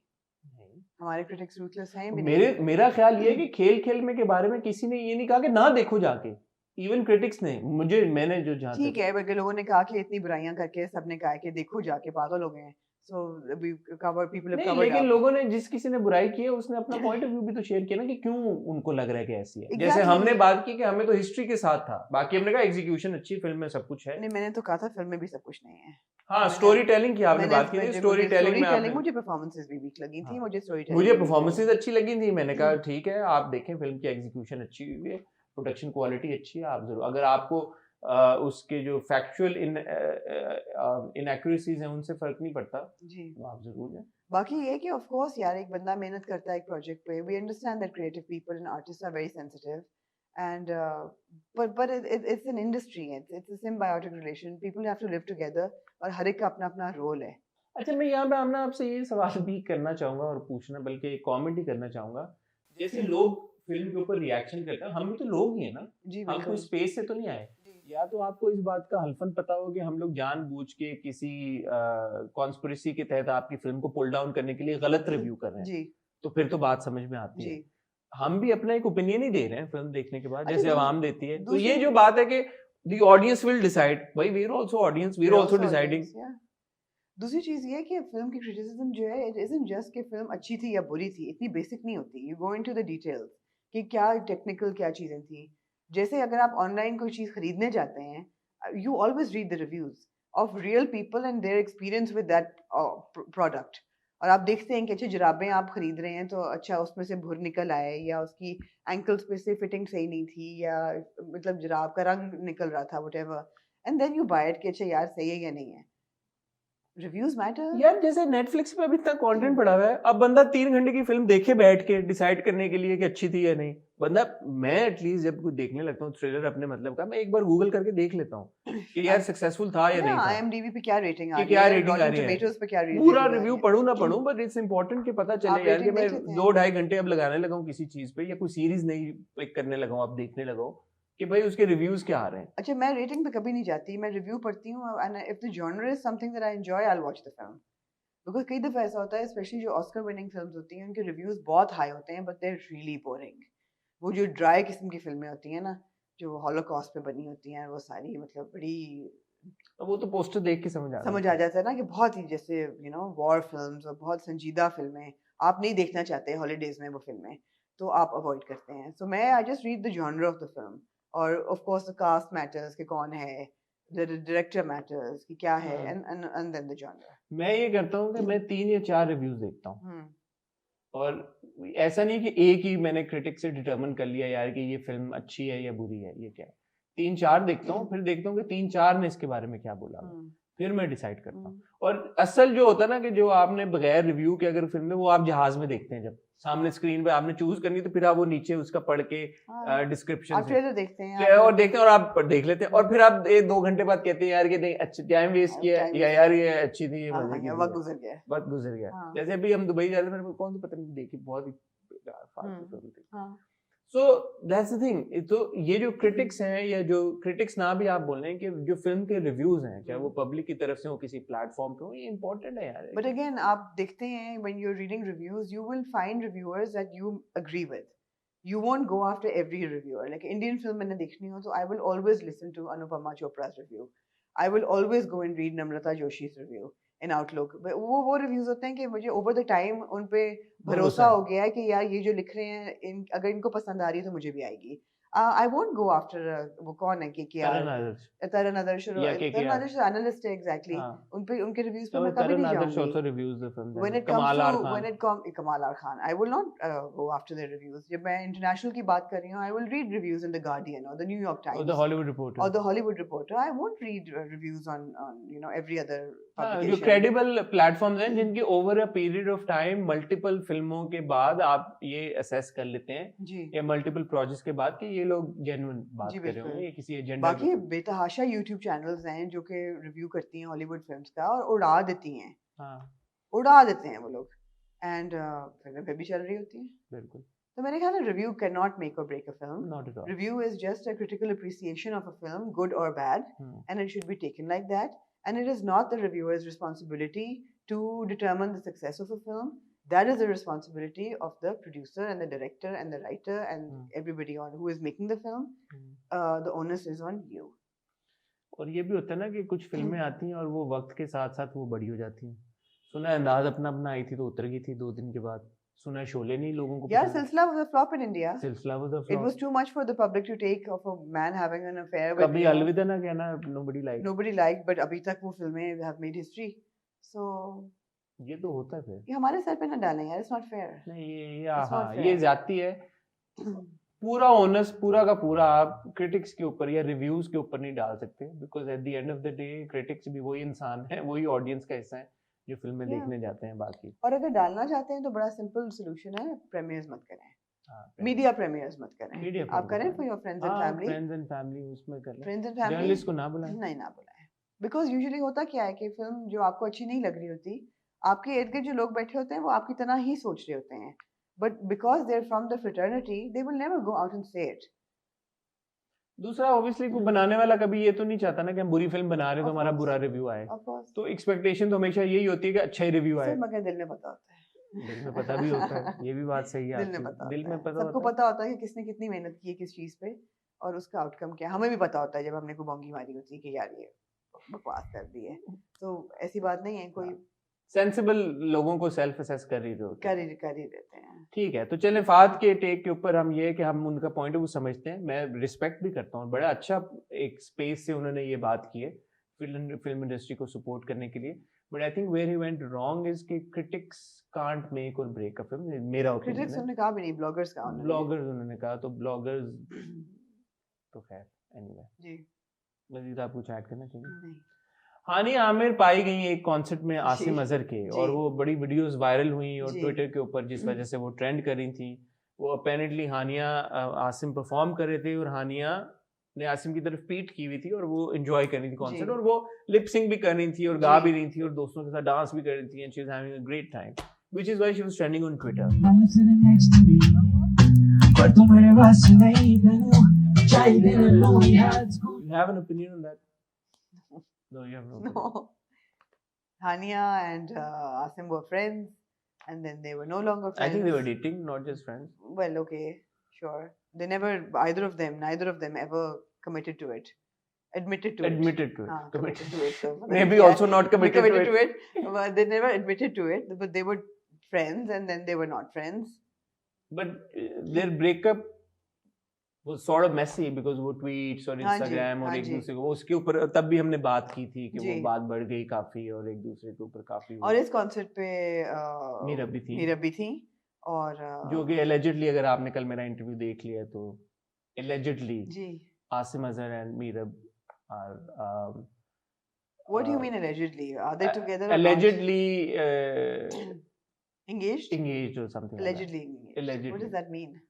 नहीं। हमारे क्रिटिक्स रूथलेस हैं भी मेरा ख्याल ये है कि खेल में के बारे में किसी ने ये नहीं कहा कि ना देखो जाके। इवन क्रिटिक्स ने मैंने जो जहाँ ठीक है, बल्कि लोगों ने कहा कि इतनी बुराइयां करके सबने कहा कि देखो जाके, पागल हो गए हैं। So we cover people have नहीं, कवर्ड लेकिन अप। लोगों ने, जिस किसी ने बुराई की है उसने अपना पॉइंट ऑफ व्यू भी तो शेयर किया ना कि क्यों उनको लग रहा है कि ऐसी है। जैसे Exactly. हमने बात की कि हमें तो हिस्ट्री के साथ था, बाकी हमने कहा एग्जीक्यूशन अच्छी, फिल्म में सब कुछ है। नहीं, मैंने तो कहा था फिल्म में भी सब कुछ नहीं है। हाँ, स्टोरी टेलिंग की आपने मैंने बात की थी, स्टोरी टेलिंग में आपने, मुझे परफॉर्मेंसेस भी वीक लगी थी, हाँ, मुझे स्टोरी टेलिंग मुझे परफॉर्मेंसेस अच्छी लगी थी। मैंने कहा ठीक है, आप देखें, फिल्म की एग्जीक्यूशन अच्छी हुई है, प्रोडक्शन क्वालिटी अच्छी है, आप जरूर, अगर आपको उसके जो फैक्चुअल इनएक्यूरेसीज हैं उनसे फर्क नहीं पड़ता जी, तो आप जरूर जाएं। बाकी ये है कि ऑफ कोर्स यार, एक बंदा मेहनत करता है एक प्रोजेक्ट पे, we understand that creative people and artist are very sensitive and but it's an industry, it's a symbiotic relation, people have to live together और हर एक का अपना अपना रोल है। अच्छा, मैं यहाँ पे आमना आपसे ये सवाल भी करना चाहूंगा और पूछना, बल्कि कमेंट ही करना चाहूंगा। जैसे लोग फिल्म के ऊपर रिएक्शन करते हैं, हम भी तो लोग ही है ना, जी हम कोई बिल्कुल। स्पेस से तो नहीं आए। या तो आपको इस बात का हल्फन पता हो कि हम लोग जानबूझ के किसी कॉन्स्पिरेसी के तहत आपकी फिल्म को पुल डाउन करने के लिए गलत रिव्यू कर रहे हैं, जी तो फिर तो बात समझ में आती है। जी। हम भी अपना एक ओपिनियन ही दे रहे हैं फिल्म देखने के बाद, अच्छा, जैसे आवाम देती है। तो ये दूसरी- जो बात है कि द ऑडियंस विल डिसाइड, भाई we are also audience, we are also deciding. दूसरी चीज ये है कि फिल्म की क्रिटिसिज्म जो है, इट इजंट जस्ट कि फिल्म अच्छी थी या बुरी थी, इतनी बेसिक नहीं होती। You go into the details कि क्या टेक्निकल क्या चीजें थी। जैसे अगर आप ऑनलाइन कोई चीज खरीदने जाते हैं, you always read the reviews of real people and their experience with that product. और आप देखते हैं कि अच्छा जुराबें आप खरीद रहे हैं तो अच्छा उसमें से भुर निकल आए, या उसकी एंकल्स पे से फिटिंग सही नहीं थी, या मतलब जुराब का रंग निकल रहा था, whatever, and then you buy it कि अच्छा यार सही है या नहीं है। रिव्यूज मैटर यार जैसे नेटफ्लिक्स पे अभी इतना कंटेंट पड़ा हुआ है, अब बंदा 3 घंटे की फिल्म देखे बैठ के डिसाइड करने के लिए कि अच्छी थी या नहीं। बंदा, मैं एटलीस्ट जब कुछ देखने लगता हूँ थ्रिलर अपने मतलब का, मैं एक बार गूगल करके देख लेता हूँ कि यार सक्सेसफुल था या नहीं था, IMDb पे क्या रेटिंग आ कि रही क्या है, रेटिंग आ Rotten रही है, Tomatoes पे क्या रेटिंग पूरा आ रही रिव्यू है। पढ़ूं ना पढ़ूं, बट इट्स इंपॉर्टेंट कि पता आप चले यार कि रेटिंग मैं देख लेते हैं। 2-2.5 घंटे अब लगाने लगा हूँ किसी चीज पे, या कोई सीरीज नहीं पिक करने लगा हूँ, अब देखने लगा हूँ कि भाई उसके रिव्यूज क्या आ रहे हैं। अच्छा, मैं रेटिंग पे कभी नहीं जाती, मैं रिव्यू पढ़ती हूँ, and if the genre is something that I enjoy, I will watch the film. Because कई दफा ऐसा होता है, स्पेशली जो ऑस्कर विनिंग फिल्म्स होती हैं, उनके रिव्यूज बहुत हाई होते हैं, but they are really boring. वो जो ड्राई किस्म की फिल्में होती हैं ना, जो हॉलोकॉस्ट पे बनी होती हैं, वो सारी मतलब बड़ी अब वो तो पोस्टर देख के समझ आ जाता है ना, कि बहुत ही जैसे वॉर फिल्म्स और बहुत संजीदा फिल्में आप नहीं देखना चाहते हॉलीडेज में वो फिल्में, तो आप अवॉइड करते हैं। सो मैं I just read the genre of the film, और of course the cast matters कि कौन है, द डायरेक्टर मैटर्स कि क्या है, एंड देन द जॉनर। मैं ये करता हूँ कि मैं 3 या 4 रिव्यूज देखता हूँ, और ऐसा नहीं कि एक ही मैंने क्रिटिक से डिटरमिन कर लिया यार कि ये फिल्म अच्छी है या बुरी है, ये क्या है। 3-4 देखता हूँ, फिर देखता हूँ कि 3-4 ने इसके बारे में क्या बोला, फिर मैं डिसाइड करता हूँ। और असल जो होता है ना कि जो आपने बगैर रिव्यू के अगर फिल्म है, वो आप जहाज में देखते हैं, जब सामने स्क्रीन पे आपने चूज करनी, तो फिर आप वो नीचे उसका पढ़ के डिस्क्रिप्शन आप ट्रेलर देखते हैं, और देखते हैं और आप देख लेते हैं, और फिर आप 2 घंटे बाद कहते हैं यार कि नहीं अच्छी, टाइम वेस्ट किया, या यार ये अच्छी थी, ये मजे की, वक्त गुजर गया, वक्त गुजर गया। जैसे अभी हम दुबई जा रहे थे, मेरे को कौन सी पता नहीं देखी, बहुत ही बेकार फालतू फिल्म थी। So that's the thing. तो ये जो क्रिटिक्स हैं, या जो क्रिटिक्स ना भी आप बोल रहे हैं, कि जो फिल्म के रिव्यूज हैं, चाहे वो पब्लिक की तरफ से हो, किसी प्लेटफॉर्म पे हो, ये इंपॉर्टेंट है यार। बट अगेन आप देखते हैं, when you are reading reviews, you will find reviewers that you agree with, You won't go after every reviewer. Like Indian film मैंने देखनी हो तो I will always listen to Anupama Chopra's review. I will always go and read Namrata Joshi's review in Outlook. But वो reviews होते हैं कि मुझे over the time उन पे भरोसा हो गया है कि यार ये जो लिख रहे हैं अगर इनको पसंद आ रही है तो मुझे भी आएगी. I won't go after वो कौन है KKR Taran Adarsh Taran Adarsh analyst है exactly उनके reviews पे मैं कभी नहीं जाऊंगी. also reviews the film. When it comes to Kamal R Khan, I will not go after their reviews. जब मैं international की बात कर रही हूँ, I will read reviews in the Guardian or the New York Times or the Hollywood Reporter. I won't read reviews on every other publication. जो credible platforms हैं जिनके over a period of time multiple फिल्मों के बाद आप ये assess कर लेते हैं या multiple projects के बाद कि ये लोग genuine बात कर रहे होंगे किसी एजेंडा. बाकी बेतहाशा YouTube channels हैं जो कि review करती हैं Hollywood films का और उड़ा देती हैं. उड़ा देते हैं वो लोग एंड फिल्में फिर भी चल रही होती हैं. बिल्कुल. तो मेरे ख्याल में रिव्यू कैन नॉट मेक और break a film. Not at all. Review is just a critical appreciation of a film, good or bad, and it should be taken like that. And it is not the reviewer's responsibility to determine the success of a film. That is the responsibility of the producer and the director and the writer and everybody on who is making the film. The onus is on you. और ये भी होता है ना कि कुछ फिल्में आती हैं और वो वक्त के साथ साथ वो बड़ी हो जाती हैं. सुना है अंदाज अपना आई थी तो उतर गई थी 2 दिन के बाद. सुना है शोले नहीं लोगों को. यार सिलसिला was a flop in India. सिलसिला was a flop. It was too much for the public to take of a man having an affair with. कभी अलविदा ना कहना. Nobody liked, but अभी तक वो फिल्में have made history. So ये तो होता है फिर. ये हमारे सर पे ना डालें यार. It's not fair. नहीं ये ज्यादती है. पूरा ओनस पूरा का पूरा आप क्रिटिक्स के ऊपर या रिव्यूज के ऊपर नहीं डाल सकते because at the end of the day critics भी वही इंसान है, वही ऑडियंस का हिस्सा है जो फिल्में देखने जाते हैं बाकी. और अगर डालना चाहते हैं तो बड़ा सिंपल सोल्यूशन है, प्रीमियर्स मत करें. मीडिया प्रीमियर्स मत करें. आप करें for your friends and family उसमें करें. फ्रेंड्स एंड फैमिली जर्नलिस्ट को ना बुलाएं. नहीं ना बुलाएं बिकॉज यूजुअली होता क्या है कि फिल्म जो आपको अच्छी नहीं लग रही होती, आपके इर्द गिर्द जो लोग बैठे होते हैं वो आपकी तरह ही सोच रहे होते हैं. But because they're from the fraternity, they will never go out and say it. दूसरा ऑब्वियसली कोई बनाने वाला कभी ये तो नहीं चाहता ना कि हम बुरी फिल्म बना रहे हैं तो हमारा बुरा रिव्यू आए. तो एक्सपेक्टेशन तो हमेशा यही होती है कि अच्छा ही रिव्यू आए. मगर दिल में पता होता है. दिल में पता भी होता है. ये भी बात सही है. दिल में पता सबको पता होता है कि किसने कितनी मेहनत की है किस चीज पे और उसका आउटकम क्या. हमें भी पता होता है जब हमने कोई बोंगी मारी होती है कि यार ये बकवास कर दी है. तो ऐसी बात नहीं है. कोई सेंसिबल लोगों को सेल्फ असेस कर ही देते हैं. ठीक है. तो चले फाद के टेक के ऊपर हम ये कि हम उनका पॉइंट ऑफ व्यू समझते हैं. मैं रिस्पेक्ट भी करता हूँ. बड़ा अच्छा एक स्पेस से उन्होंने ये बात की है फिल्म इंडस्ट्री को सपोर्ट करने के लिए. But I think where he went wrong is कि क्रिटिक्स कांट मेक और ब्रेक अ फिल्म. मेरा ओपिनियन है. क्रिटिक्स उन्होंने कहा भी नहीं, ब्लॉगर्स कहा. तो ब्लॉगर्स तो खैर एनीवे जी. मजीद आप कुछ ऐड करना चाहिए? हानिया आमिर पाई गई एक कॉन्सर्ट में आसिम अजहर के और वो बड़ी वीडियोस वायरल हुई और ट्विटर के ऊपर जिस वजह से वो ट्रेंड कर रही थी. वो अपेरेंटली हानिया आसिम परफॉर्म कर रहे थे और हानिया ने आसिम की तरफ पीठ की हुई थी और वो एंजॉय कर रही थी कॉन्सर्ट और वो लिप सिंक भी कर रही थी और गा भी रही थी और दोस्तों के साथ डांस भी कर रही थी and she was having a great time which is why she was trending on Twitter. पर तुम मेरे पास नहीं बनू चाहिए लो you have an opinion on that? No, you have no. No. Hania and Asim were friends, and then they were no longer friends. I think they were dating, not just friends. Well, okay, sure. They never, neither of them ever committed to it. Admitted to it. Committed to it. So maybe also not committed to it. But they never admitted to it. But they were friends, and then they were not friends. But their breakup was sort of messy because वो tweets और Instagram और एक दूसरे को उसके ऊपर तब भी हमने बात की थी कि वो बात बढ़ गई काफी और एक दूसरे के ऊपर काफी. और इस कॉन्सर्ट पे मीरब भी थी और जो कि allegedly अगर आपने कल मेरा इंटरव्यू देख लिया तो allegedly Asim Azhar and Meerab are what do you mean allegedly? Are they together? Allegedly engaged or something. Allegedly. What does that mean?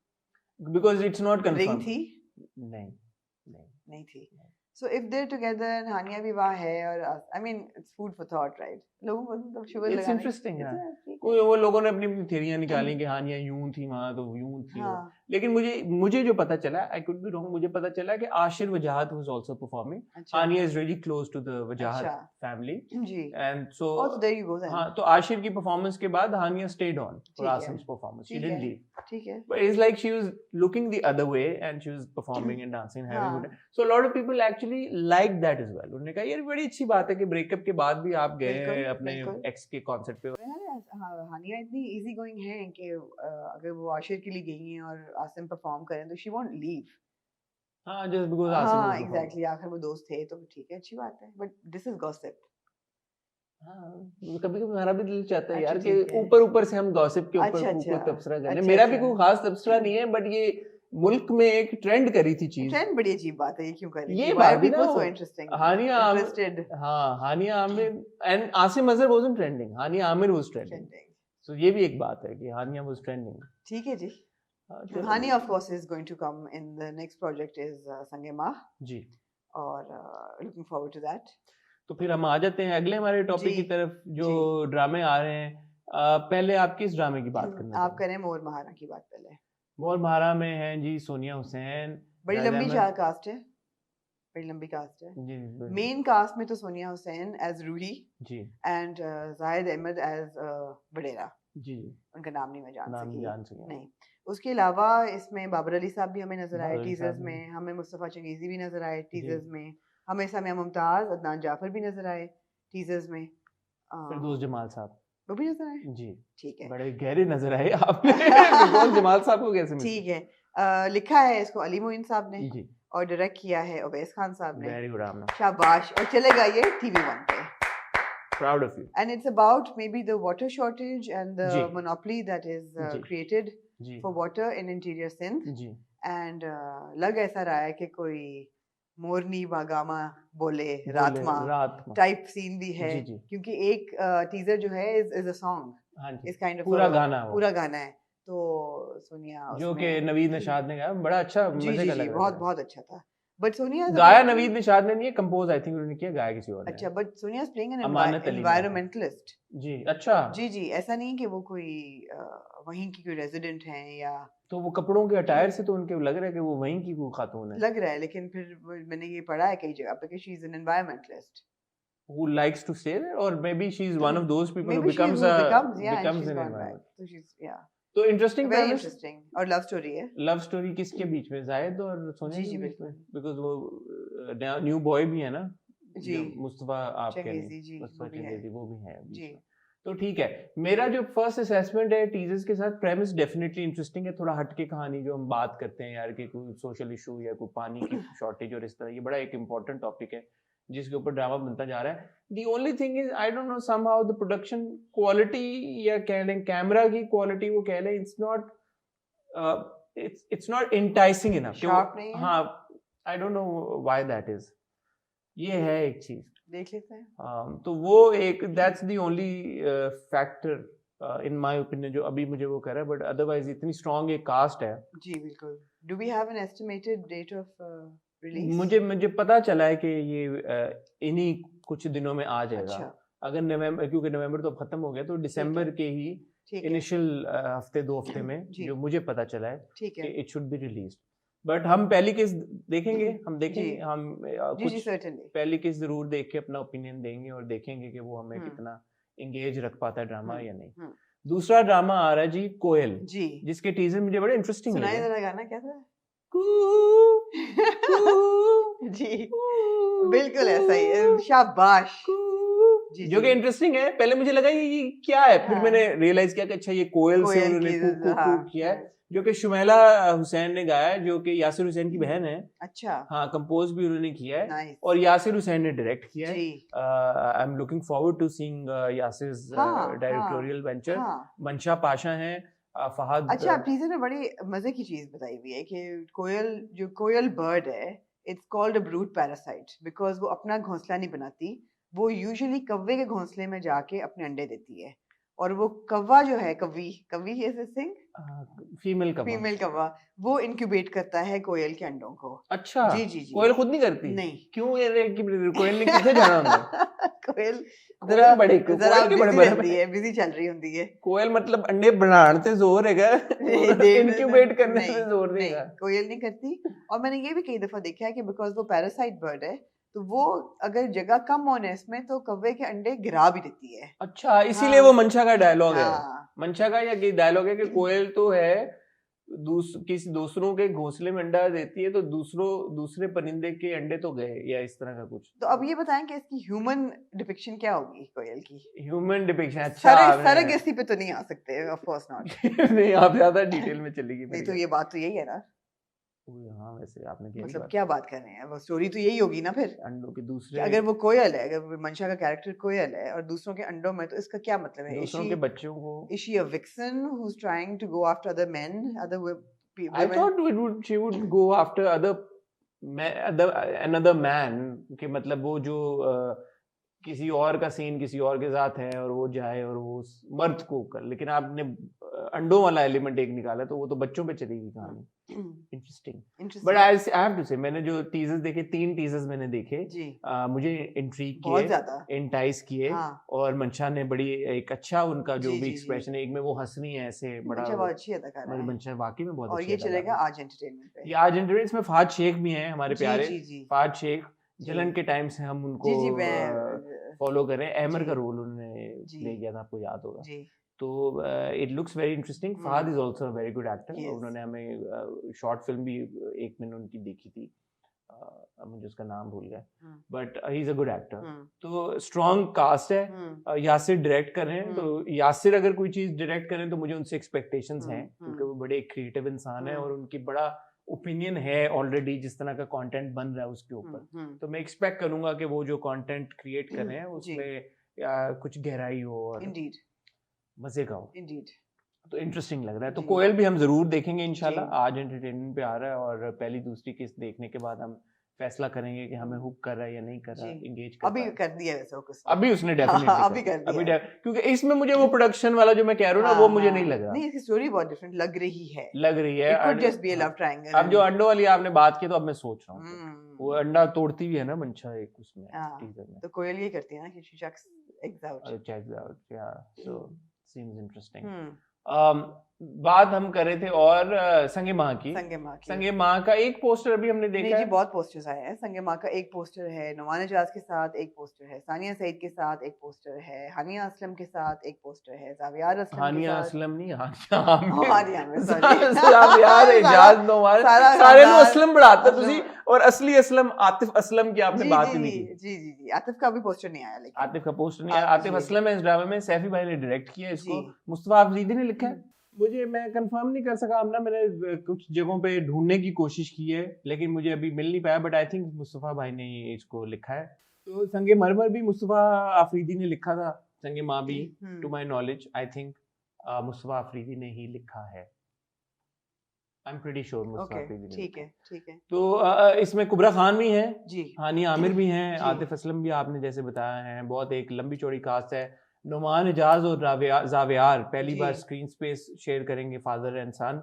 Because it's not confirmed. Ring थी? नहीं थी. So if they're together and Hania भी वहाँ है और I mean it's food for thought, right? लोगों को मतलब शुगर It's लगाने interesting, It's हाँ। a- ठीक है। कोई वो लोगों ने अपनी अपनी थेरियां निकाली कि हानिया यूं थी वहां तो यूं थी वो। हाँ लेकिन मुझे जो पता चला, आई कुड बी रॉन्ग, मुझे पता चला कि आशिर वजाहत वाज आल्सो परफॉर्मिंग. अच्छा Hania is really close to the Wajahat अच्छा फैमिली जी and so Oh, so there you go then. हाँ, तो आशिर की परफॉर्मेंस के बाद हानिया स्टेड ऑन फॉर ठीक है, आसिम्स परफॉर्मेंस. शी ठीक डिडंट है। लीव. ठीक है But it's like she was looking the other way and she was performing and dancing and having हाँ। good time. So a lot of people actually liked that as well. उन्होंने कहा यार बड़ी अच्छी बात है कि ब्रेकअप के बाद भी आप गए बिल्कुल, अपने बिल्कुल। एक्स के कॉन्सर्ट पे. हाँ, हानिया इतनी इजी गोइंग है कि अगर वो आशिर के लिए गई हैं और आसिम परफॉर्म करें तो शी वोंट लीव. हाँ, just because आसिम हाँ was performing. एग्जैक्टली आखिर वो दोस्त थे तो ठीक है अच्छी बात है बट दिस इज गॉसिप. हाँ, कभी कभी हमारा भी दिल चाहता है अच्छा, यार कि ठीक है। ऊपर ऊपर से हम गॉसिप के ऊपर अच्छा, कोई अच्छा। तबसरा कर लें. अच्छा, मेरा भी अच्छा। कोई खास तबसरा नहीं है, बट ये मुल्क में एक ट्रेंड करी थी चीज. ट्रेंड बड़ी अजीब बात है ये क्यों कर रही ये है? Why बात are भी ना people so वो- interesting? हानिया Interested. हाँ, Hania Aamir and Asim Azhar wasn't trending, Hania Aamir was trending. Trending. So ये भी एक बात है कि हानिया वाज ट्रेंडिंग. ठीक है जी. Hani of course is going to come in the next project is Sange Maa जी. और looking forward to that. तो फिर हम आ जाते हैं अगले हमारे टॉपिक जी, की तरफ जो ड्रामे आ रहे हैं. पहले आप किस ड्रामे की बात करना आप चाहेंगे? करें मोर महारा की बात पहले. मोर महारा में हैं जी सोनिया हुसैन, बड़ी जाहिद लंबी अहमद. कास्ट है. बड़ी लंबी कास्ट है. जी मेन कास्ट में तो Sonia Hussain as Roohi ji and Zahid Ahmed as Badera. जी उनका नाम नहीं मैं जान नाम सकी. जान सके. नहीं. उसके अलावा इसमें बाबर अली साहब भी हमें नजर आए बाबर अली टीजर्स साहब भी. में. हमें मुस्तफ़ा चंगेजी भी नजर आए जी. टीजर्स में. हमें सामिया मुमताज अदनान जाफर भी नजर आए टीजर्स में. फिरदौस जमाल साहब. वो भी नजर आए. जी. ठीक है बड़े गहरे नजर आए आपने. फिरदौस जमाल साहब को कैसे मिले? ठीक है. लिखा है इसको अली मोइन साहब ने जी. और डायरेक्ट किया है उवैस खान साहब ने. वेरी गुड आमना. शाबाश. और चलेगा ये TV1 पे. Proud of you. And it's about maybe the water shortage and the ji. monopoly that is ji. created ji. for water in interior Sindh. Ji. And लग ऐसा रहा है कि कोई मोरनी बागामा बोले रातमा रात में. टाइप सीन भी है. जी, जी. क्योंकि एक टीजर जो है is a song. हाँ जी. इस काइंड ऑफ पूरा गाना है वो. पूरा गाना है. तो सोनिया जो कि उसमें- नवीद निशाद ने गाया, बड़ा अच्छा जी मजे जी का जी लग रहा बहुत था. बहुत अच्छा था. बट सोनिया गाया नवीद निशाद ने नहीं है, कंपोज आई थिंक उन्होंने किया, गाया किसी और ने. अच्छा but Sonia is playing an Amanat Ali ने। एनवायरमेंटलिस्ट. जी. अच्छा. जी जी ऐसा नहीं कि वो कोई वहीं की कोई रेजिडेंट हैं या तो वो कपड़ों के अटायर से तो उनके लग रहा है कि वो वहीं की कोई खातून है. लग रहा है. लेकिन फिर मैंने ये पढ़ा है कई जगह पे कि she is an environmentalist. Who likes to stay there, or maybe she's one of those people who Maybe she becomes who a becomes yeah and becomes she's an gone back. environment. So she's yeah तो interesting very premise. interesting. और love story है. Love story किसके बीच में, जायद और सोनिया जी, के जी, बीच में? बिल्कुल. बिकॉज वो न्यू बॉय भी है ना. जी. जो मुस्तफा आप कह रही चंगेजी जी मुस्तफा वो भी है. चंगेजी वो भी है बीच जी. में. तो ठीक है. मेरा जो फर्स्ट असेसमेंट है टीजर्स के साथ, प्रेमिस डेफिनेटली इंटरेस्टिंग है. थोड़ा हटके कहानी जो हम बात करते हैं यार कि कोई सोशल इशू या कोई पानी की शॉर्टेज और इस तरह, ये बड़ा एक इम्पोर्टेंट टॉपिक है जिसके ऊपर ड्रामा बनता जा रहा है. The only thing is I don't know somehow the production quality या कह लें कैमरा की क्वालिटी, वो कह लें it's not enticing enough. Sharp नहीं है? हाँ, आई don't know why that is. ये है एक चीज. देख लेते हैं. तो वो एक that's the only factor in my opinion जो अभी मुझे वो कर रहा है. बट अदरवाइज इतनी स्ट्रांग एक कास्ट है. जी बिल्कुल. Do we have an estimated date of release? मुझे पता चला है कि ये इन्हीं कुछ दिनों में आ जाएगा. अच्छा अगर नवंबर, क्योंकि नवंबर तो अब खत्म हो गया, तो दिसंबर के ही ठीक है. इनिशियल हफ्ते 2 हफ्ते में जी. जो मुझे पता चला है ठीक कि है. It should be release. But हम पहली किस देखेंगे, हम देखेंगे, जी. हम जी जी कुछ सर्टेनली. पहली किस जरूर देख के अपना ओपिनियन देंगे और देखेंगे कि वो हमें हम्म. कितना एंगेज रख पाता है ड्रामा हम्म, या नहीं. हम्म. दूसरा ड्रामा आ रहा है जी कोयल, जी. जिसके टीजर मुझे बड़े इंटरेस्टिंग सुनाई लगे. जरा गाना क्या था? कू, जी कू, बिल्कुल ऐसा ही है. शाबाश. जी, जो जी. कि इंटरेस्टिंग है. पहले मुझे लगा ये क्या है, फिर हाँ. मैंने रियलाइज किया कि अच्छा ये कोयल से कोयल उन्होंने की कू कू हाँ, कू किया है, हाँ. जो कि शुमैला हुसैन ने गाया है, जो कि यासिर हुसैन की बहन है. अच्छा. हाँ, कंपोज भी उन्होंने किया है नाइस. और यासिर हुसैन ने डायरेक्ट किया है. जी. I am looking forward to seeing Yasir's हाँ, डायरेक्टोरियल वेंचर. हाँ. मंशा पाशा हैं, फहद. अच्छा टीजर में बड़ी मजे की चीज बताई हुई है कि कोयल जो कोयल बर्ड है it's called a brood parasite because वो अपना घोंसला नहीं बनाती. वो यूजुअली कव्वे के घोंसले में जाके अपने अंडे देती है और वो कव्वा जो है, कवी is a thing, फीमेल कवा। फीमेल कव्वा, वो इंक्यूबेट करता है कोयल के अंडों को। अच्छा, जी जी जी। कोयल खुद नहीं करती? नहीं। क्यों ये कोयल ने किसे जाना होता? कोयल कोयल जरा बड़े जरा कोयल के बड़े बिजी बड़े रहती है, बिजी चल रही होती है। कोयल मतलब अंडे बनाने से जोर है क्या? इंक्यूबेट करने नहीं, से जोर नहीं नहीं, है? कोयल नहीं करती। और मैंने ये भी कई दफा देखा है कि बिकॉज वो पैरासाइट बर्ड है, तो वो अगर जगह कम होने इसमें तो कव्वे के अंडे गिरा भी देती है। अच्छा, इसीलिए हाँ। वो मंशा का डायलॉग है। हाँ। मंशा का या डायलॉग है कि कोयल तो है किसी दूसरों के घोंसले में अंडा देती है, तो दूसरे परिंदे के अंडे तो गए, या इस तरह का कुछ। तो अब ये बताएं कि इसकी ह्यूमन डिपिक्शन क्या होगी कोयल की? Human depiction. अच्छा, सरगेसी पे तो नहीं आ सकते, ऑफ कोर्स नॉट। नहीं, आप ज्यादा डिटेल में चलेगी। नहीं तो ये बात तो यही है ना, हाँ वैसे आपने क्या मतलब क्या बात कर रहे हैं, वो स्टोरी तो यही होगी ना फिर। अंडों के कि दूसरे, अगर वो कोयल है, अगर मंशा का कैरेक्टर कोयल है और दूसरों के अंडों में, तो इसका क्या मतलब है? दूसरों के बच्चों को। Is she a vixen who's trying to go after other men, other women? I thought she would go after another man, कि मतलब वो जो किसी और का सीन किसी और के साथ है और वो जाए और वो उस मर्द को कर, लेकिन आपने अंडों वाला एलिमेंट एक निकाला, तो वो तो बच्चों पे चलेगी कहानी। Interesting. But I have to say, मैंने जो टीजर्स देखे, 3 टीजर्स मैंने देखे, जी। मुझे इंट्रीग बहुत किए, ज्यादा एंटाइज किए। हाँ। और मंशा ने बड़ी एक अच्छा उनका जो जी, भी जी, एक्सप्रेशन है, एक में वो हंस रही है ऐसे बड़ा, मंशा बहुत अच्छी अदाकारा है। मंशा वाकई में बहुत और अच्छी ये अदाकारा चलेगा है। आज एंटरटेनमेंट पे। ये आज एंटरटेनमेंट में फाद शेख भी हैं हमारे जी, प्यारे। जी, जी। फाद शेख जी। जलन के टाइम से हम उनको जी जी मैं फॉलो कर रहे हैं। अहमर जी। का रोल उन्होंने जी। प्ले किया था, आपको याद होगा। जी। तो it looks very interesting. Fahadh is also a very good actor. Yes. उन्होंने हमें शॉर्ट फिल्म भी एक मैंने उनकी देखी थी, अब मुझे उसका नाम भूल गया, but he is a good actor. तो स्ट्रॉन्ग कास्ट है। यासिर डायरेक्ट कर रहे हैं, तो यासिर अगर कोई चीज डायरेक्ट करें तो मुझे उनसे एक्सपेक्टेशंस हैं, क्योंकि वो बड़े क्रिएटिव इंसान है और उनकी बड़ा ओपिनियन है ऑलरेडी जिस तरह का कंटेंट बन रहा है उसके ऊपर। तो मैं एक्सपेक्ट करूंगा कि वो जो कंटेंट क्रिएट कर रहे हैं उसमें कुछ गहराई हो और Indeed. मजे का हो। Indeed. तो इंटरेस्टिंग लग रहा है। तो जी। कोयल भी हम जरूर देखेंगे इंशाल्लाह। जी। आज एंटरटेनमेंट पे आ रहा है और पहली दूसरी किस्त देखने के बाद हम फैसला करेंगे कि हमें हुक कर रहा है या नहीं कर रहा, जी। एंगेज कर अभी रहा है। कर दिया वैसे कुछ। अभी उसने डेफिनेटली अभी कर दिया। क्योंकि इसमें मुझे वो प्रोडक्शन वाला जो मैं कह रहा हूँ ना, वो मुझे नहीं लग रहा। नहीं, इसकी स्टोरी बहुत डिफरेंट लग रही है। लग रही है। It could just be a love triangle. अब जो अंडों वाली आपने बात की, तो अब मैं सोच रहा हूँ वो अंडा तोड़ती भी है ना मंशा एक उसमें टीजर में। तो कोयल ये करती है ना कि she chucks eggs out. Checks out, yeah. So seems interesting. बात हम कर रहे थे और संगे माँ की। संगे माँ का एक पोस्टर अभी हमने देखा नहीं है। जी, बहुत पोस्टर्स आए हैं। संगे माँ का एक पोस्टर है, नुमान एजाज के साथ एक पोस्टर है, सानिया सईद के साथ एक पोस्टर है, हानिया असलम के साथ एक पोस्टर है, जावियार असलम हानिया के साथ। असलम नहीं, हानिया में सॉरी जावियार एजाज नुमान, सारे नु असलम बढ़ाते तुसी, और असली असलम आतिफ असलम की आपने बात ही नहीं की। जी जी जी, आतिफ का भी पोस्टर नहीं आया, लेकिन आतिफ का पोस्टर नहीं आया। आतिफ असलम है इस ड्रामे में, सैफी भाई ने डायरेक्ट किया इसको, मुस्तफा अफरीदी ने लिखा है। मुझे, मैं कंफर्म नहीं कर सका हमना, मैंने कुछ जगहों पे ढूंढने की कोशिश की है लेकिन मुझे अभी मिल नहीं पाया, बट आई थिंक मुस्तफा भाई ने इसको लिखा है। तो संगे मरमर भी मुस्तफा अफरीदी ने लिखा था, संगे माँ भी to my knowledge I think Mustafa Afridi ने ही लिखा है। I am pretty sure Mustafa Afridi ने। ठीक है, ठीक है। तो इसमें कुबरा खान भी है जी, हानिया आमिर भी हैं, आतिफ असलम भी आपने जैसे बताया है, बहुत एक लंबी चौड़ी कास्ट है। नुमान एजाज और जावियार पहली बार स्क्रीन स्पेस शेयर करेंगे, फादर एंड सन।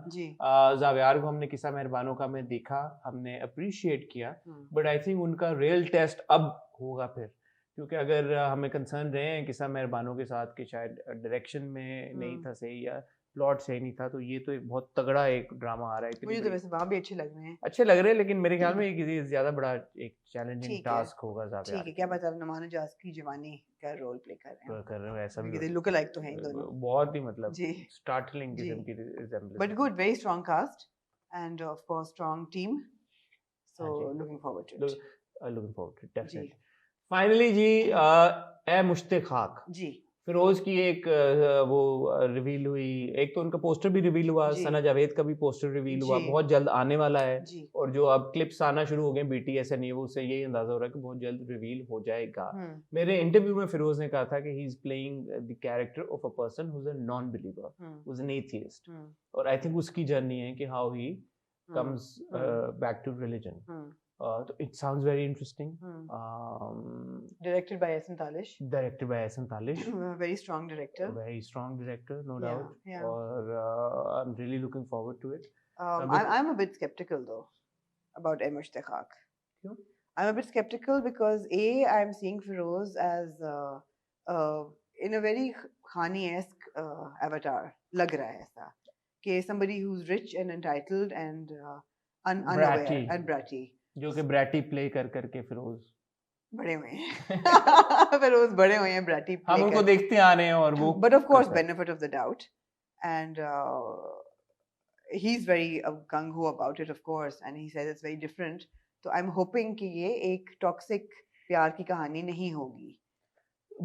जावियार को हमने किस्सा मेहरबानों का में देखा, हमने अप्रिशिएट किया, बट आई थिंक उनका रियल टेस्ट अब होगा फिर, क्योंकि अगर हमें कंसर्न रहे हैं किस्सा मेहरबानों के साथ कि शायद डायरेक्शन में नहीं था सही या प्लॉट सही नहीं था, तो ये तो एक बहुत तगड़ा एक ड्रामा आ रहा है। मुझे तो वैसे वहाँ भी अच्छे लग रहे हैं, अच्छे लग रहे हैं, लेकिन मेरे ख्याल में एक ज्यादा बड़ा एक चैलेंजिंग टास्क होगा ज़्यादा। ठीक है, क्या पता नुमान एजाज की जवानी का रोल प्ले कर रहे हैं ऐसा भी, क्योंकि लुक अलाइक तो हैं दोनों, बहुत ही मतलब स्टार्टलिंग किस्म की resemblance. But good, very strong cast and of course strong team, so looking forward to it, definitely. Finally जी, ए मुश्ते खाक जी, फिरोज की एक वो रिवील हुई, एक तो उनका पोस्टर भी रिवील हुआ, सना जावेद का भी पोस्टर रिवील हुआ, बहुत जल्द आने वाला है, और जो अब क्लिप्स आना शुरू हो गए BTS एंड वो, से यही अंदाजा हो रहा है कि बहुत जल्द रिवील हो जाएगा। मेरे इंटरव्यू में फिरोज ने कहा था कि he is playing the character of a person who is a non believer, who is an atheist, और आई थिंक उसकी जर्नी है कि how he comes back to religion, तो it sounds very interesting. Directed by Ehsan Talish. Directed by Ehsan Talish. A very strong director. A very strong director, no Yeah, doubt. yeah. Or I'm really looking forward to it. I'm a bit skeptical though about Mushtaq. Kyun? I'm a bit skeptical because I'm seeing Feroz as in a very Khani-esque avatar. Lag raha hai aisa. Ke somebody who's rich and entitled and unaware Bratty. and bratty. जो कि ब्रैटी play कर करके फिरोज बड़े हुए हैं फिरोज बड़े हुए हैं bratty play हम उनको कर- देखते आ रहे हैं और वो but of course करता है। benefit of the doubt and he's very gung ho about it of course and he says it's very different तो I'm hoping कि ये एक toxic प्यार की कहानी नहीं होगी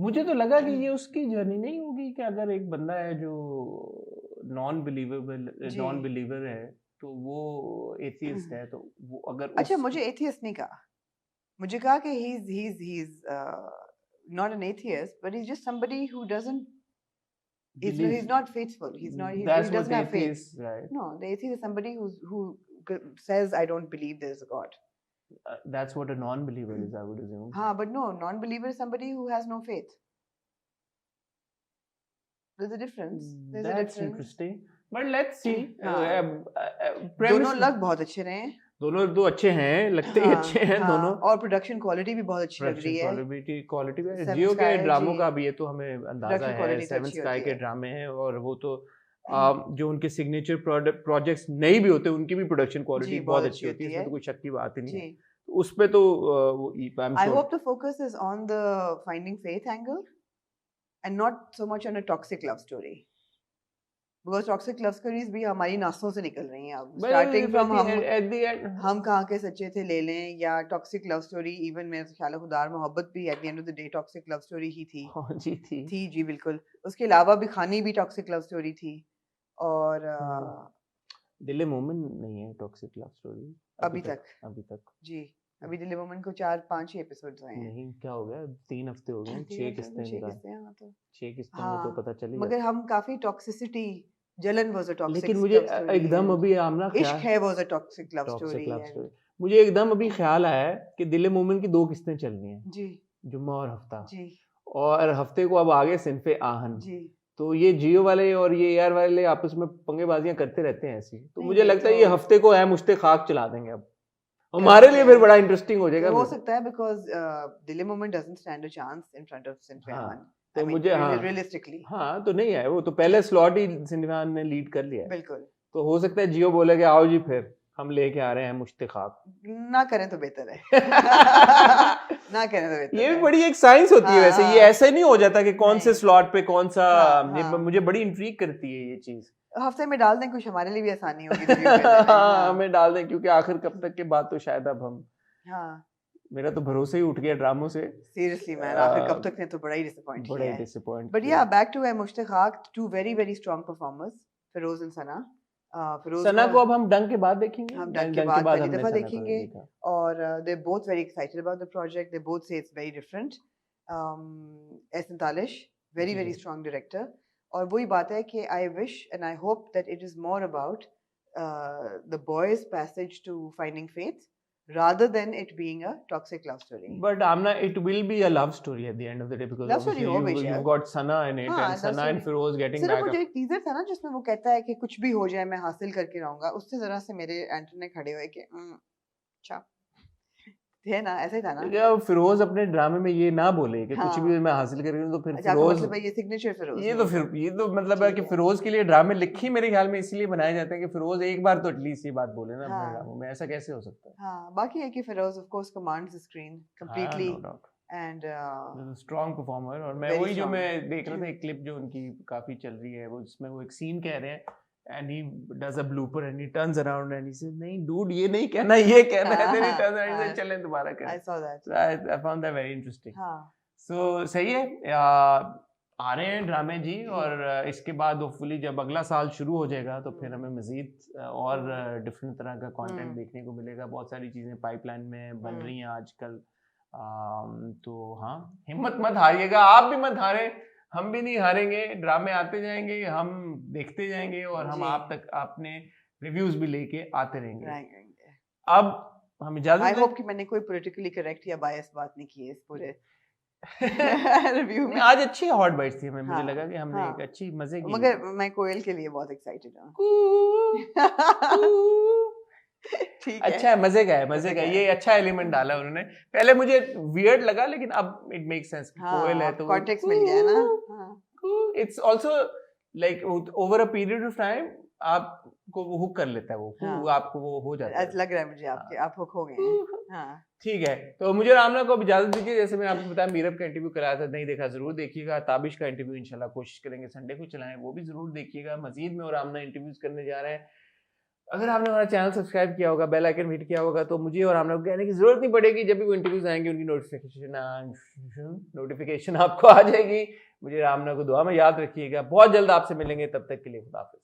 मुझे तो लगा कि ये उसकी जर्नी नहीं होगी कि अगर एक बंदा है जो नॉन जी। बिलीवर है तो वो एथियस्ट है तो वो अगर अच्छा मुझे एथियस्ट नहीं कहा मुझे कहा कि he's not an atheist but he's just somebody who doesn't he's not faithful he that's doesn't what have faith atheist, right? no the atheist is somebody who says I don't believe there's a god That's what a non-believer is, I would assume. but no non-believer is somebody who has no faith there's a difference there's a That's difference interesting. But let's see. हाँ। premise- दोनों लग बहुत अच्छे रहे हैं दोनों दो अच्छे हैं लगते ही हाँ, अच्छे हैं हाँ, दोनों और प्रोडक्शन क्वालिटी भी बहुत अच्छी लग रही है क्वालिटी भी Seven जियो के Sky, ड्रामों जी। का भी ये तो हमें अंदाजा Production है quality तो सेवन अच्छी स्काई होती के है। ड्रामे हैं और वो तो जो उनके सिग्नेचर प्रोजेक्ट्स नहीं भी होते उनकी भी प्रोडक्शन क्वालिटी जी, बहुत बहुत अच्छी होती है इसमें तो कोई शक की बात ही नहीं है जी तो उस पे तो I'm I sure hope the focus is on the finding faith angle and not so much on a toxic love story. Because toxic love stories भी हमारी नासों से निकल रही हैं अब. But Starting from at the end हम कहाँ के सच्चे थे ले लें या toxic love story even मेरे ख्याल है खुदार मोहब्बत भी at the end of the day toxic love story ही थी. हाँ जी थी जी बिल्कुल. उसके अलावा भी खानी भी toxic love story थी. और दिल मोमिन नहीं है टॉक्सिक लव स्टोरी अभी तक जी अभी दिल मोमिन को 4-5 ही एपिसोड्स हुए हैं. नहीं क्या हो गया 3 हफ्ते हो गए 6 किस्तें निकाल 6 किस्तें में तो हाँ, पता चली मगर हम काफी टॉक्सिसिटी जलन वाज अ टॉक्सिक लेकिन मुझे एकदम अभी आमना इश्क है was a toxic love toxic story love story मुझे एकदम अभी ख्याल आया है कि दिल मोमिन की 2 किस्तें चल रही हैं जी जुम्मा और हफ्ता जी और हफ्ते को अब आगे सिनफे आहन जी तो ये जियो वाले और ये एआर वाले आपस में पंगेबाजियां करते रहते हैं ऐसी तो नहीं, मुझे ये लगता है तो- ये हफ्ते को है मुश्ते खाक चला देंगे अब हमारे लिए फिर बड़ा इंटरेस्टिंग हो जाएगा हो फिर। सकता है because Dil moment doesn't stand a chance in front of Sinfe हाँ, आहन तो मुझे हाँ रियलिस्टिकली हाँ तो नहीं है वो तो पहले स्लॉट ही सिनफान ने लीड कर लिया है बिल्कुल तो हो सकता है जियो बोले कि आओ जी फिर हम लेके आ रहे हैं मुश्ते खाक ना करें तो बेहतर है ना करें तो बेहतर ये भी है बड़ी एक साइंस होती है हाँ, वैसे ये हाँ। ऐसे नहीं हो जाता कि कौन से नहीं। स्लॉट पे कौन सा हाँ, ये हाँ। मुझे बड़ी इंट्रीग करती है ये चीज हफ्ते में डाल दें कुछ हमारे लिए भी आसानी होगी review करने में, हाँ हमें डाल दें क्योंकि आखिर कब तक के बाद तो शायद अब हम हाँ मेरा तो भरोसा ही उठ गया ड्रामों से सीरियसली मैन आखिर कब तक ने तो बड़ा ही डिसअपॉइंट बड़ा किया ही है disappoint But yeah, back to Mushtaq, two very strong performers, Feroz and Sana. Feroz सना को अब हम डंग के बाद देखेंगे हम डंग के बाद पहली हमने दफा सना को देखेंगे देखा। और they're both very excited about the project. They both say it's very different. Ehsan Talish, very ji. strong director. और वही बात है कि I wish and I hope that it is more about the boy's passage to finding faith rather than it being a toxic love story. But Amna, it will be a love story at the end of the day because Love story obviously हो बेशक। you've got Sana in it हाँ, and Sana love and story। Feroz getting सिर्फ back वो जो up. एक teaser था ना जिसमें वो कहता है कि कुछ भी हो जाए मैं हासिल करके रहूंगा उससे जरा से मेरे एंटर ने खड़े हुए कि अच्छा थे ना ऐसे ही था ना क्या फिरोज अपने ड्रामे में ये ना बोले कि कुछ हाँ। भी मैं हासिल कर रही हूँ तो फिर अच्छा आपका फिरोज मतलब है ये सिग्नेचर फिरोज ये तो मतलब है ठीक कि है। फिरोज के लिए ड्रामे लिखी मेरे ख्याल में इसलिए बनाए जाते हैं कि फिरोज एक बार तो एटलीस्ट ये बात बोले ना अपने हाँ। ड्रामों में ऐसा कैसे हो सकता है हाँ बाकी है कि Feroze of course commands the screen completely and strong performer और मैं Very वही जो strong। मैं देख रहा था एक क्लिप जो उनकी काफी चल रही है वो जिसमें वो एक सीन कह रहे हैं and he does a blooper and he turns around and he says नहीं dude ये नहीं कहना ये कहना है then he turns around and he says चलें दोबारा आई करें saw that so I found that very interesting हाँ so सही है आ रहे हैं ड्रामे जी और इसके बाद होपफुली जब अगला साल शुरू हो जाएगा तो फिर हमें मजीद और डिफरेंट तरह का कंटेंट देखने को मिलेगा बहुत सारी चीज़ें पाइपलाइन में बन रही हैं आजकल तो हाँ हिम्मत मत हारिएगा आप भी मत हारें हम भी नहीं हारेंगे ड्रामे आते जाएंगे हम देखते जाएंगे और हम जी। आप तक अपने रिव्यूज भी लेके आते रहेंगे रहेंगे अब हम इजाजत आई दें? होप कि मैंने कोई politically correct या biased बात नहीं की है इस पूरे रिव्यू में। आज अच्छी हॉट बाइट्स थी हमें, मुझे हाँ, लगा कि हमने हाँ। एक अच्छी मजे की। मगर मैं कोयल के लिए बहुत एक्साइटेड हूँ। ठीक है। अच्छा है, मजे का है, मजे का है। ये अच्छा एलिमेंट डाला उन्होंने। पहले मुझे वियर्ड लगा, लेकिन अब इट मेक सेंस। कोयल है तो कॉन्टेक्स्ट मिल गया ना। हाँ। It's also like over a period of time आपको वो हुक कर लेता है, वो हाँ। आपको वो हो जाता है। आज लग रहा है मुझे आपके आप हुक हो गए हैं। हाँ। ठीक है, तो मुझे रामना को अब इजाजत दीजिए। जैसे मैंने आपको बताया, मीरब का इंटरव्यू कराया था, नहीं देखा जरूर देखिएगा। ताबिश का इंटरव्यू इंशाल्लाह कोशिश करेंगे संडे को चलाएं, वो भी जरूर देखिएगा। मजीद में और रामना इंटरव्यूज करने जा रहे हैं। अगर आपने हमारा चैनल सब्सक्राइब किया होगा, बेल आइकन हिट किया होगा, तो मुझे और रामना को कहने की जरूरत नहीं पड़ेगी। जब भी वो इंटरव्यूज आएंगे उनकी नोटिफिकेशन आपको आ जाएगी। मुझे रामना को दुआ में याद रखिएगा। बहुत जल्द आपसे मिलेंगे, तब तक के लिए खुदा हाफिज।